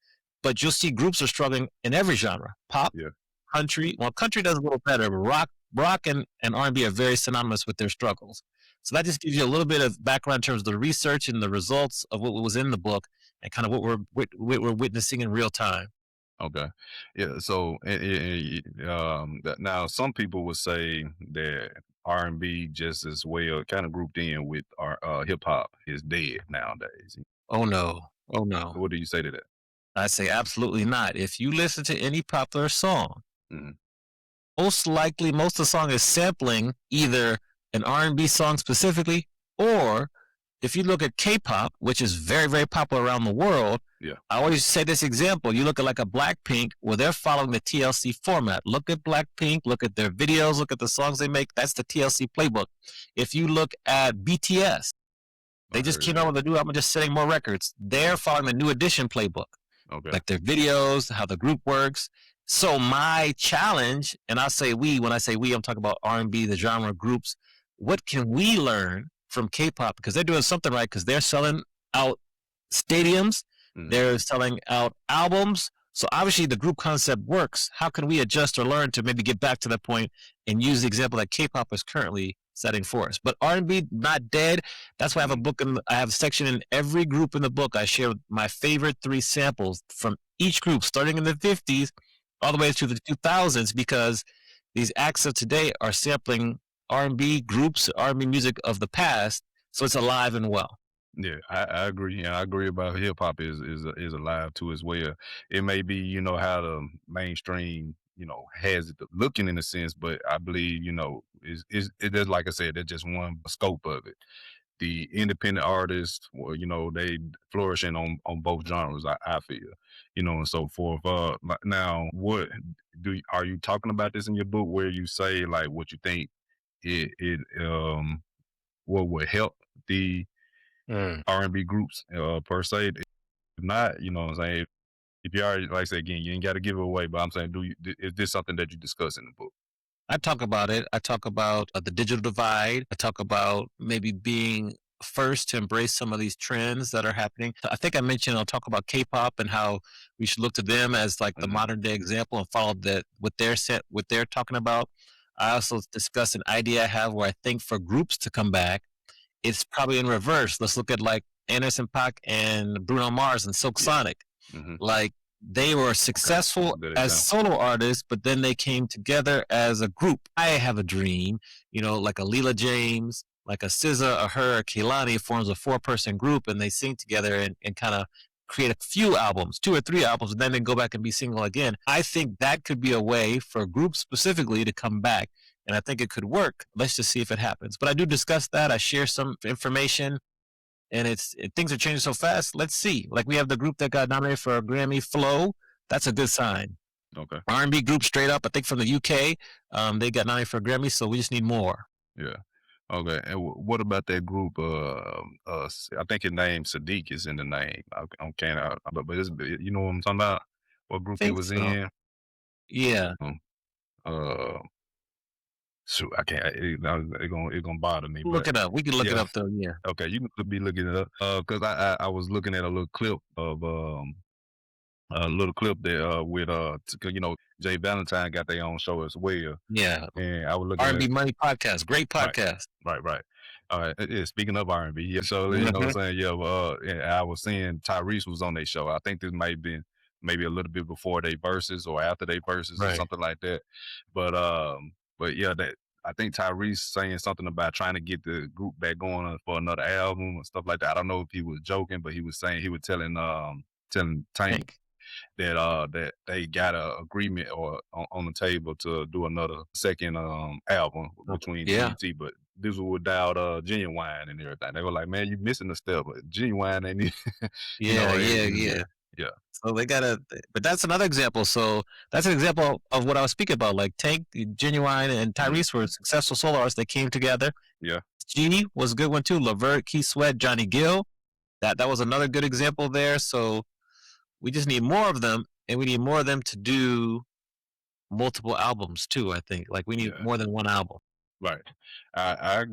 But you'll see groups are struggling in every genre. Pop, Yeah. country. Well, country does a little better, but rock and R&B are very synonymous with their struggles. So that just gives you a little bit of background in terms of the research and the results of what was in the book and kind of what we're witnessing in real time. Okay. Yeah. So, now some people would say that R&B just as well, kind of grouped in with our hip hop, is dead nowadays. Oh no. Oh no. What do you say to that? I say absolutely not. If you listen to any popular song, Hmm. most likely most of the song is sampling either an R&B song specifically, or if you look at K-pop, which is very, very popular around the world, Yeah. I always say this example. You look at like a Blackpink, where they're following the TLC format. Look at Blackpink, look at their videos, look at the songs they make. That's the TLC playbook. If you look at BTS, I they just heard came out that. with a new album, just setting more records. They're Mhm. following the New Edition playbook, Okay. like their videos, how the group works. So my challenge, and I say we, when I say we, I'm talking about R&B, the genre groups. What can we learn from K-pop? Because they're doing something right, because they're selling out stadiums, Hmm. they're selling out albums. So obviously the group concept works. How can we adjust or learn to maybe get back to that point and use the example that K-pop is currently setting for us? But R&B not dead. That's why I have a Hmm. book, and I have a section in every group in the book. I share my favorite 3 samples from each group, starting in the 50s all the way to the 2000s, because these acts of today are sampling R&B groups, R&B music of the past, so it's alive and well. Yeah, I agree. Yeah, I agree about hip hop is alive too as well. It may be, how the mainstream, has it looking in a sense, but I believe, is it is like I said, that's just one scope of it. The independent artists, well, they flourishing on both genres. I feel, and so forth. Now, what are you talking about this in your book where you say like what you think it what would help the Mm. R&B groups, per se. If not, what I'm saying, if you already, like I said again, you ain't got to give it away. But I'm saying, is this something that you discuss in the book? I talk about it. I talk about the digital divide. I talk about maybe being first to embrace some of these trends that are happening. I think I mentioned I'll talk about K-pop and how we should look to them as like the Hmm. modern day example and follow that what they're talking about. I also discuss an idea I have where I think for groups to come back, it's probably in reverse. Let's look at like Anderson .Paak and Bruno Mars and Silk Yeah. Sonic. Hmm. Like they were Okay. That's a successful good as example. solo artists, but then they came together as a group. I have a dream, like a Leela James, like a SZA, a her, a Kehlani forms a 4-person group, and they sing together and kind of create a few albums, 2 or 3 albums, and then they go back and be single again. I think that could be a way for groups specifically to come back. And I think it could work. Let's just see if it happens. But I do discuss that. I share some information, and things are changing so fast. Let's see. Like we have the group that got nominated for a Grammy, Flow. That's a good sign. Okay. R&B group straight up, I think from the UK. They got nominated for a Grammy, so we just need more. Yeah. Okay. And what about that group? I think his name Sadiq is in the name. I can't. But you know what I'm talking about? What group he Think was so. in? Yeah. Um, uh, shoot, I can't. It gonna bother me. Look But it up. We can look it yeah. up though. Yeah. Okay, you can be looking it up. Cause I was looking at a little clip of a little clip there with 'cause, Jay Valentine got their own show as well, Yeah. and I was looking at R&B Money podcast. Great right, podcast. right. All right, yeah. Speaking of R&B, yeah. So what I'm Hmm. saying, yeah. And I was seeing Tyrese was on their show. I think this might be maybe a little bit before they verses or after they verses or Right. something like that. But yeah, that I think Tyrese saying something about trying to get the group back going for another album and stuff like that. I don't know if he was joking, but he was saying he was telling Tank Think. that they got a agreement or on the table to do another second album Okay. between Yeah. GET, but this was without Genuine and everything. They were like, man, you missing the step, but Genuine ain't Yeah. Yeah. yeah, Yeah. yeah, So they gotta, but that's another example. So that's an example of what I was speaking about. Like Tank, Genuine, and mhm, Tyrese were successful solo artists. They came together. yeah, G was a good one too. Levert, Keith Sweat, Johnny Gill. That was another good example there. So we just need more of them, and we need more of them to do multiple albums too. I think like we need yeah. more than one album. Right. I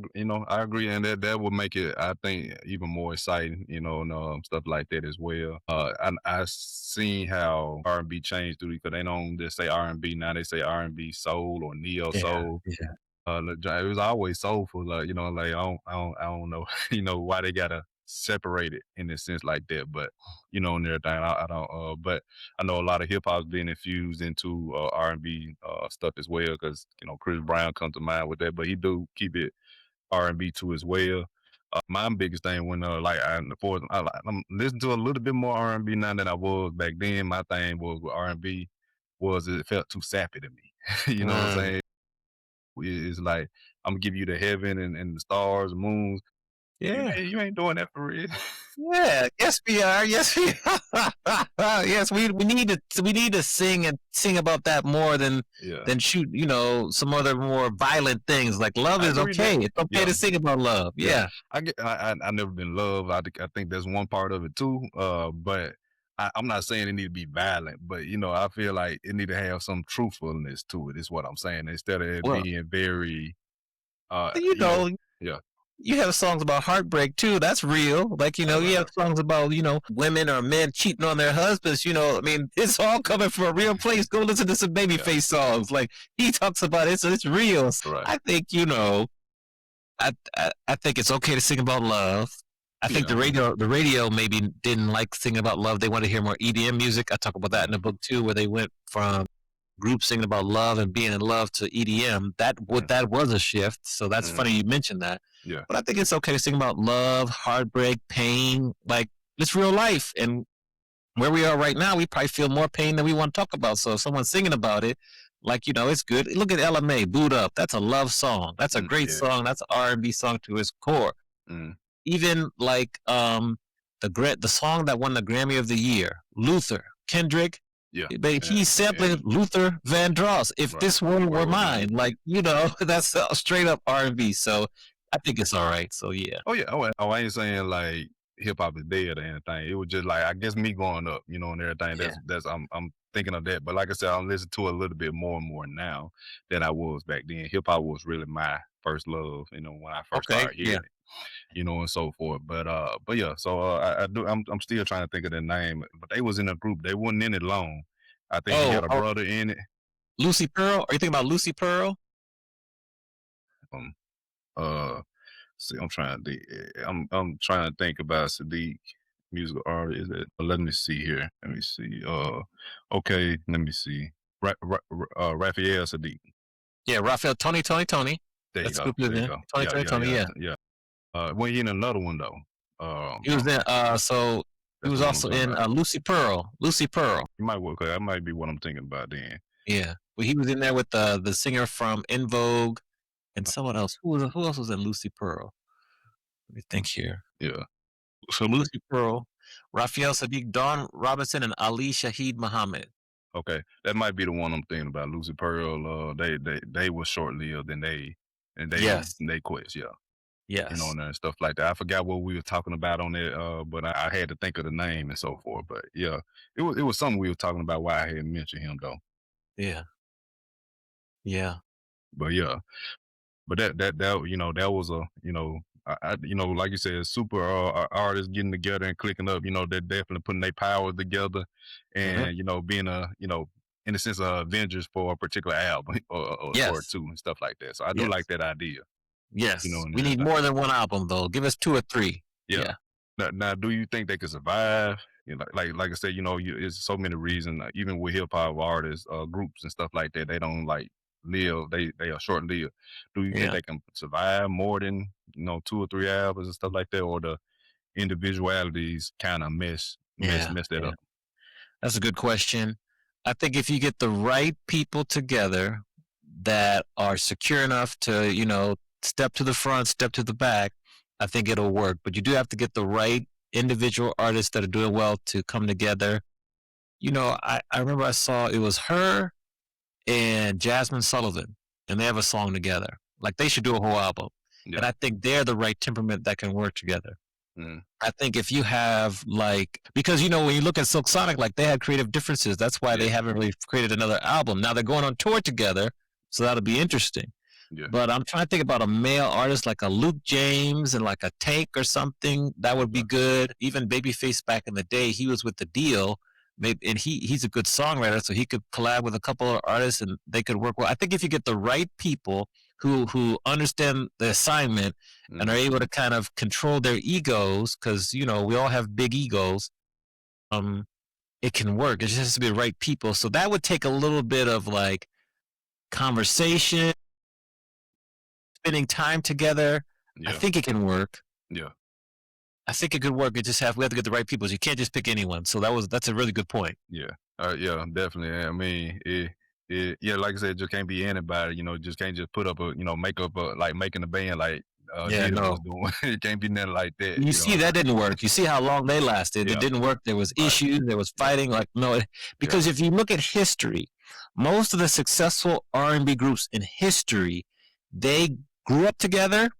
agree, and that would make it, I think, even more exciting, and stuff like that as well. I seen how R&B changed through because they don't just say R&B now; they say R&B soul or neo Yeah, soul. yeah, It was always soulful, like like I don't know, why they gotta separate it in a sense like that. But and everything, I don't. But I know a lot of hip hop's being infused into R&B stuff as well, because Chris Brown comes to mind with that, but he do keep it R&B too as well. My biggest thing when I'm listening to a little bit more R&B now than I was back then. My thing was with R&B was it felt too sappy to me. You know what I'm Mm. saying? It's like I'm gonna give you the heaven and the stars, moons. Yeah. You ain't doing that for real. Yeah, yes we are. Yes we are. Yes, we need to sing about that more Yeah, than shoot, some other more violent things. Like love I is agree okay. that. It's okay Yeah, to sing about love. yeah. Yeah. I never been in love. I think that's one part of it too. But I'm not saying it need to be violent, but I feel like it need to have some truthfulness to it. Is what I'm saying, instead of it Well, being very, uh, you you know, know, yeah, you have songs about heartbreak too. That's real. Like, you have right, songs about, women or men cheating on their husbands. I mean, it's all coming from a real place. Go listen to some yeah, Babyface songs. Like he talks about it, so it's real. right, I think, I think it's okay to sing about love. I think yeah, the radio maybe didn't like singing about love. They want to hear more EDM music. I talk about that in the book too, where they went from groups singing about love and being in love to EDM. mm, That was a shift. So that's mm, funny you mentioned that. yeah, But I think it's okay to sing about love, heartbreak, pain, like it's real life. And where we are right now, we probably feel more pain than we want to talk about. So if someone's singing about it, like it's good. Look at LMA, Boot Up. That's a love song. That's a great yeah, song. That's an R&B song to its core. mm, Even like the song that won the Grammy of the Year, Luther, Kendrick, yeah, but yeah, he's yeah, sampling Luther Vandross. If right. this world were Where we're mine. mine, like that's straight up R&B. So I think it's all right. So yeah, Oh yeah. I ain't saying like hip hop is dead or anything. It was just like I guess me growing up, and everything. yeah. That's I'm thinking of that. But like I said, I'm listening to it a little bit more and more now than I was back then. Hip hop was really my first love, when I first Okay, started yeah. hearing it, and so forth. But yeah, so I'm still trying to think of their name. But they was in a group. They wasn't in it long. I think he Oh, had a oh, brother in it. Lucy Pearl. Are you thinking about Lucy Pearl? Um uh See, I'm trying to think about Sadiq musical artist. Let me see here. Let me see. Okay, let me see. Raphael Sadiq. Yeah, Raphael, Tony. There you That's a go. good There you name. go. Yeah, Tony, yeah, Tony. yeah, Yeah, yeah. When he in another one though. he was in. So he That's was the one I'm also talking in about. Lucy Pearl. Lucy Pearl. You might work. That might be what I'm thinking about then. Yeah, well, he was in there with the singer from In Vogue and someone else. Who else was in Lucy Pearl? Let me think here. Yeah. So Lucy Pearl, Raphael Sadiq, Don Robinson, and Ali Shaheed Muhammad. Okay, that might be the one I'm thinking about. Lucy Pearl. They were short lived and Yes, they quit. Yeah. yes, And stuff like that. I forgot what we were talking about on it, but I had to think of the name and so forth. But yeah, it was something we were talking about why I had mentioned him though. yeah, yeah, But yeah, but that that was a like you said, super artists getting together and clicking up. They're definitely putting their power together, hmm, and being a in the sense of Avengers for a particular album or yes, two and stuff like that. So I do like yes, that idea. yes. And We need everything. more than one album though. Give us two or three. Yeah. Yeah, Now, do you think they could survive? Like I said, it's so many reasons. Even with hip hop artists, groups and stuff like that, they don't like live. They are short lived. Do you think yeah, they can survive more than two or three albums and stuff like that, or the individualities kind of yeah, mess that yeah. up? That's a good question. I think if you get the right people together that are secure enough to, step to the front, step to the back, I think it'll work. But you do have to get the right individual artists that are doing well to come together. I remember I saw it was her and Jasmine Sullivan, and they have a song together. Like they should do a whole album. And Yeah. I think they're the right temperament that can work together. Mm, I think if you have because when you look at Silk Sonic, like they had creative differences. That's why they yeah. haven't really created another album. Now they're going on tour together, so that'll be interesting. Yeah. But I'm trying to think about a male artist like a Luke James and like a Tank or something that would be Yeah. good. Even Babyface back in the day, he was with the Deal, maybe, and he's a good songwriter, so he could collab with a couple of artists and they could work well. I think if you get the right people who understand the assignment and are able to kind of control their egos, because we all have big egos. It can work. It just has to be the right people. So that would take a little bit of like conversation, spending time together. Yeah. I think it can work. Yeah. I think it could work. We have to get the right people. So you can't just pick anyone. So that's a really good point. Yeah. Yeah, definitely. I mean, yeah, like I said, just can't be anybody. Just can't just put up make up like making a band like Yeah, Diddy was no. doing. It can't be nothing like that. You see, that didn't work. You see how long they lasted. Yeah. It didn't work. There was Right. issues. There was fighting. Like, no, because if you look at history, most of the successful R&B groups in history, they grew up together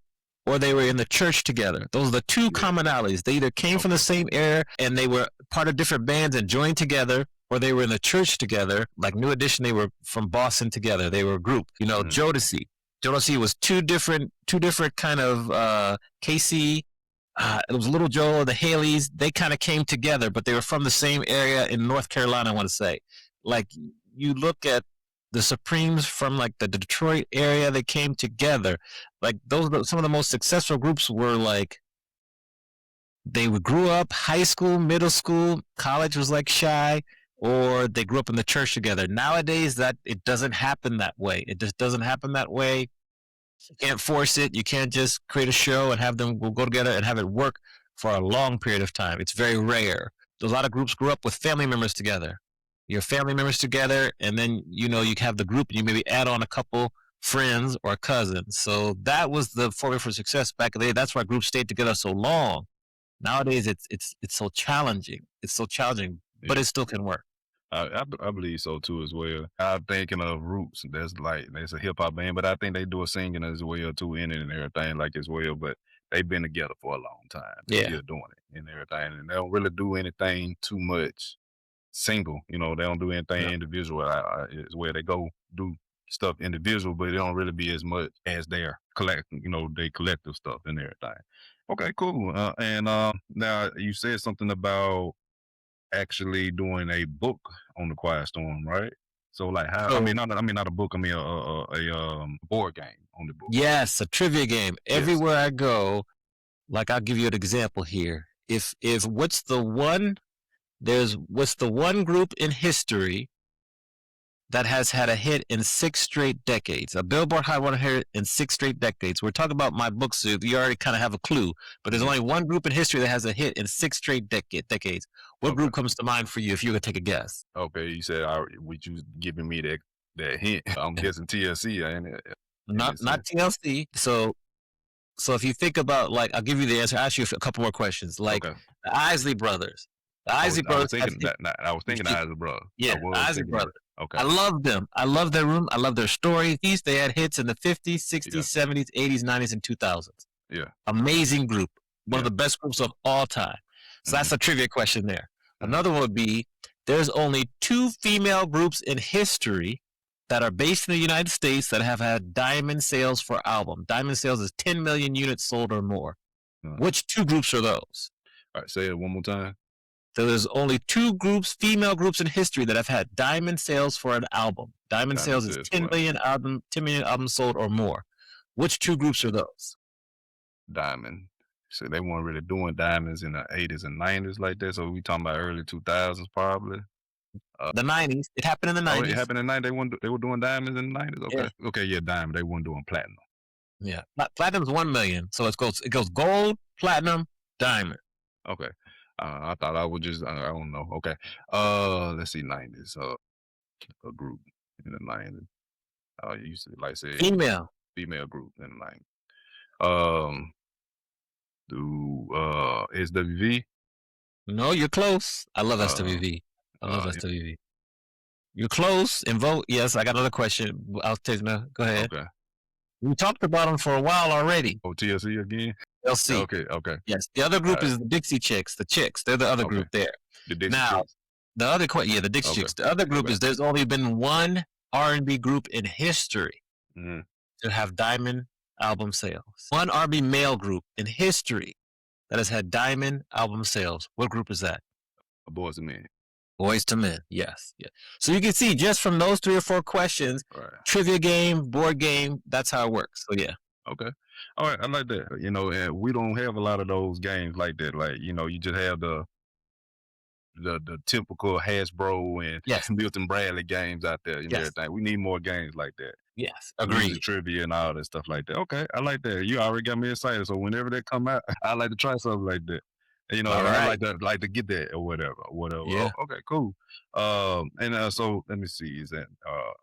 or they were in the church together. Those are the two commonalities. They either came from the same era and they were part of different bands and joined together, or they were in the church together. Like New Edition, they were from Boston together. They were a group. Jodeci. Jodeci was two different kind of KC. It was Little Joe, the Haleys. They kind of came together, but they were from the same area in North Carolina, I want to say. Like, you look at the Supremes from like the Detroit area, they came together. Like, some of the most successful groups were like, they grew up high school, middle school, college was like shy, or they grew up in the church together. Nowadays, that it doesn't happen that way. It just doesn't happen that way. You can't force it. You can't just create a show and have them go together and have it work for a long period of time. It's very rare. A lot of groups grew up with family members together. Your family members together, and then you have the group, and you maybe add on a couple friends or cousins. So that was the formula for success back in the day. That's why groups stayed together so long. Nowadays, it's so challenging. It's so challenging, but it still can work. I believe so too as well. I'm thinking of Roots. That's a hip hop band, but I think they do a singing as well too in it and everything like as well. But they've been together for a long time. They're still doing it and everything, and they don't really do anything too much single. They don't do anything individual. It's where they go do stuff individual, but it don't really be as much as their they collective stuff and everything. Okay, cool. And now you said something about actually doing a book on the Quiet Storm, right? So like how? Not a book. I mean a board game on the book. Yes, a trivia game. Everywhere I go, like I'll give you an example here. If what's the one group in history that has had a hit in 6 straight decades? A Billboard Hot 100 in 6 straight decades. We're talking about my book, so you already kind of have a clue. But there's only one group in history that has a hit in 6 straight decades. What group comes to mind for you if you could take a guess? Okay, you said with you giving me that hint. I'm guessing TLC, ain't it? Not TLC. So if you think about, like, I'll give you the answer. I'll ask you a couple more questions. Like the Isley Brothers. The Isley Brothers. I was thinking the Isley Brothers. Yeah, Isley Brothers. Okay. I love them. I love their room. I love their stories. They had hits in the 50s, 60s, 70s, 80s, 90s, and 2000s. Yeah. Amazing group. One of the best groups of all time. So that's a trivia question there. Another one would be, there's only 2 female groups in history that are based in the United States that have had diamond sales for album. Diamond sales is 10 million units sold or more. Which 2 groups are those? All right, say it one more time. So there's only 2 groups, female groups in history that have had diamond sales for an album. Diamond sales is 10 million albums sold or more. Which 2 groups are those? Diamond. So they weren't really doing diamonds in the 80s and 90s like that. So we talking about early 2000s probably. The 90s. It happened in the 90s. It happened in the 90s. They were doing diamonds in the 90s. Okay. Yeah. Okay, yeah, diamond. They weren't doing platinum. Yeah. Platinum's 1 million. So it goes gold, platinum, diamond. Okay. I thought I would just I don't know. Okay. Let's see, 90s. A group in the 90s. You used to like say female group in the 90s. SWV? No, you're close. I love SWV. I love SWV. You're close. And vote. Yes, I got another question. I'll take no. Go ahead. Okay. We talked about them for a while already. Oh, TLC again? LC. Okay. Yes. The other group is the Dixie Chicks. The Chicks. They're the other group there. The Dixie Chicks. The other the Dixie Chicks. The other group is there's only been one R&B group in history to have diamond album sales. One R&B male group in history that has had diamond album sales. What group is that? Boys and Men. Boys to Men. Yes. Yeah. So you can see just from those 3 or 4 questions, Right. trivia game, board game, that's how it works. So yeah. Okay. All right. I like that. And we don't have a lot of those games like that. Like, you just have the typical Hasbro and Yes. Milton Bradley games out there and Yes. everything. We need more games like that. Yes. Music Agreed. trivia and all that stuff like that. Okay, I like that. You already got me excited. So whenever they come out, I like to try something like that. All I right. like to get that or whatever, whatever. Yeah. Oh, okay, cool. And so let me see. Is that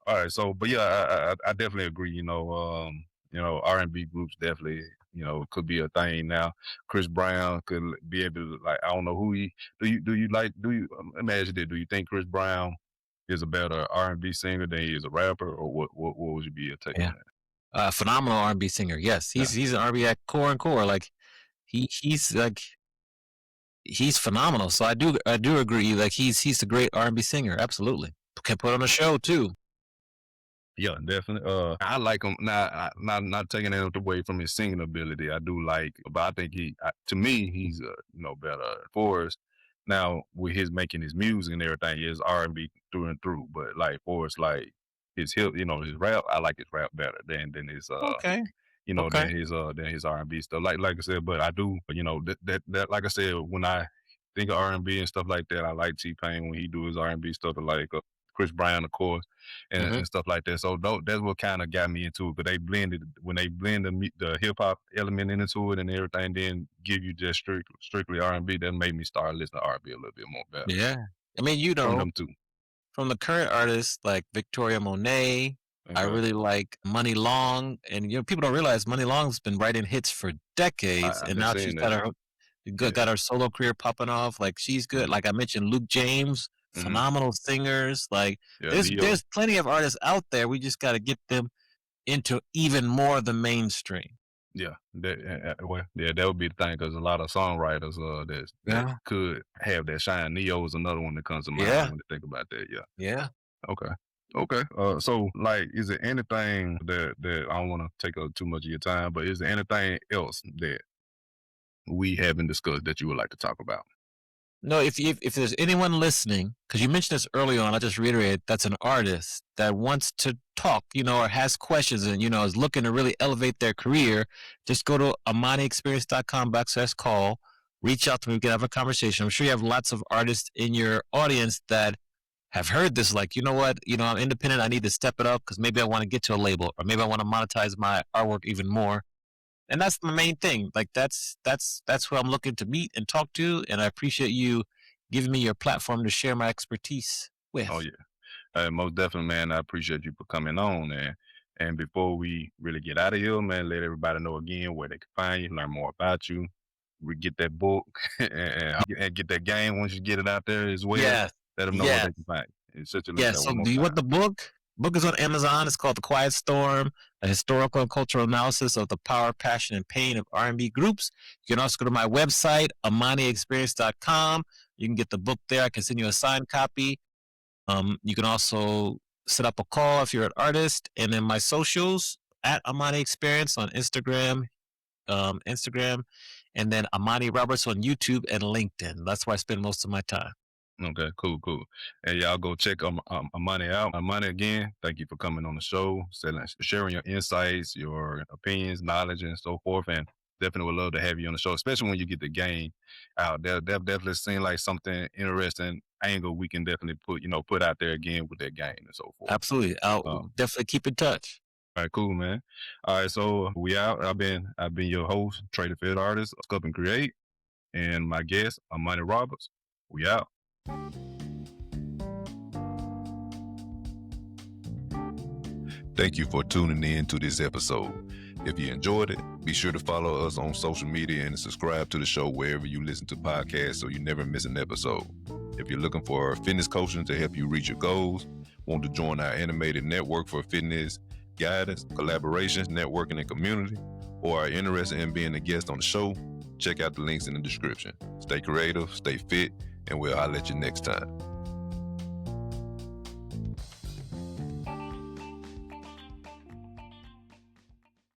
all right? So, but yeah, I definitely agree. R&B groups definitely could be a thing now. Chris Brown could be able to, like, I don't know who he do you imagine it? Do you think Chris Brown is a better R&B singer than he is a rapper, or what would you be your take Yeah. on that? Phenomenal R&B singer. Yes. Yeah. He's an R&B at core and core. Like he's like he's phenomenal. So I do agree. Like he's a great R&B singer. Absolutely. Can put on a show too. Yeah, definitely. I like him. Not taking it away from his singing ability. I do like, but I think to me, he's better Forrest. Now with his making his music and everything, is R&B through and through. But like Forrest, like his hip, his rap, I like his rap better than his Okay. Okay. than his R&B stuff. Like I said, but I do, that like I said, when I think of R&B and stuff like that, I like T-Pain when he do his R&B stuff. I like Chris Brown, of course, Mm-hmm. and stuff like that. So that's what kind of got me into it. But when they blend the hip hop element into it and everything, then give you just strictly R&B. That made me start listening to R&B a little bit more better Yeah. I mean, from them two. from the current artists like Victoria Monet, I Okay, really like Money Long, and people don't realize Money Long's been writing hits for decades, I've and been now she's saying that. got Yeah. her solo career popping off. Like she's good. Mm-hmm. Like I mentioned, Luke James, Mm-hmm. phenomenal singers. Like Yeah, Neo. there's plenty of artists out there. We just got to get them into even more of the mainstream. Yeah, that would be the thing because a lot of songwriters that Yeah. could have that shine. Neo is another one that comes to mind Yeah. when you think about that. Yeah. Yeah. Okay. Okay. So like, is there anything that I don't want to take up too much of your time, but is there anything else that we haven't discussed that you would like to talk about? No, if there's anyone listening, because you mentioned this early on, I'll just reiterate, that's an artist that wants to talk, or has questions and, is looking to really elevate their career, just go to amaniexperience.com/call, reach out to me, we can have a conversation. I'm sure you have lots of artists in your audience that have heard this, like, you know what, I'm independent, I need to step it up because maybe I want to get to a label or maybe I want to monetize my artwork even more. And that's the main thing. Like that's who I'm looking to meet and talk to. And I appreciate you giving me your platform to share my expertise Oh with. yeah. Most definitely, man. I appreciate you for coming on, and before we really get out of here, man, let everybody know again where they can find you, learn more about you. We get that book and get that game once you get it out there as well. Yes. Let them know where Yes. they can find you. And such a list Yes. that So one more do you time. want the book? Book is on Amazon. It's called The Quiet Storm, a historical and cultural analysis of the power, passion, and pain of R&B groups. You can also go to my website, amaniexperience.com. You can get the book there. I can send you a signed copy. You can also set up a call if you're an artist, and then my socials at Amani Experience on Instagram, and then Amani Roberts on YouTube and LinkedIn. That's where I spend most of my time. Okay, cool. And y'all go check Amani out. Amani, again, thank you for coming on the show, sharing your insights, your opinions, knowledge, and so forth. And definitely would love to have you on the show, especially when you get the game out. That definitely seems like something interesting angle we can definitely put out there again with that game and so forth. Absolutely. I'll definitely keep in touch. All right, cool, man. All right, so we out. I've been your host, Trader Fed Artist, Sculpt N Create, and my guest, Amani Roberts. We out. Thank you for tuning in to this episode. If you enjoyed it, be sure to follow us on social media and subscribe to the show wherever you listen to podcasts so you never miss an episode. If you're looking for fitness coaching to help you reach your goals, want to join our animated network for fitness, guidance, collaborations, networking, and community, or are interested in being a guest on the show, check out the links in the description. Stay creative, stay fit, and we'll holler at you next time.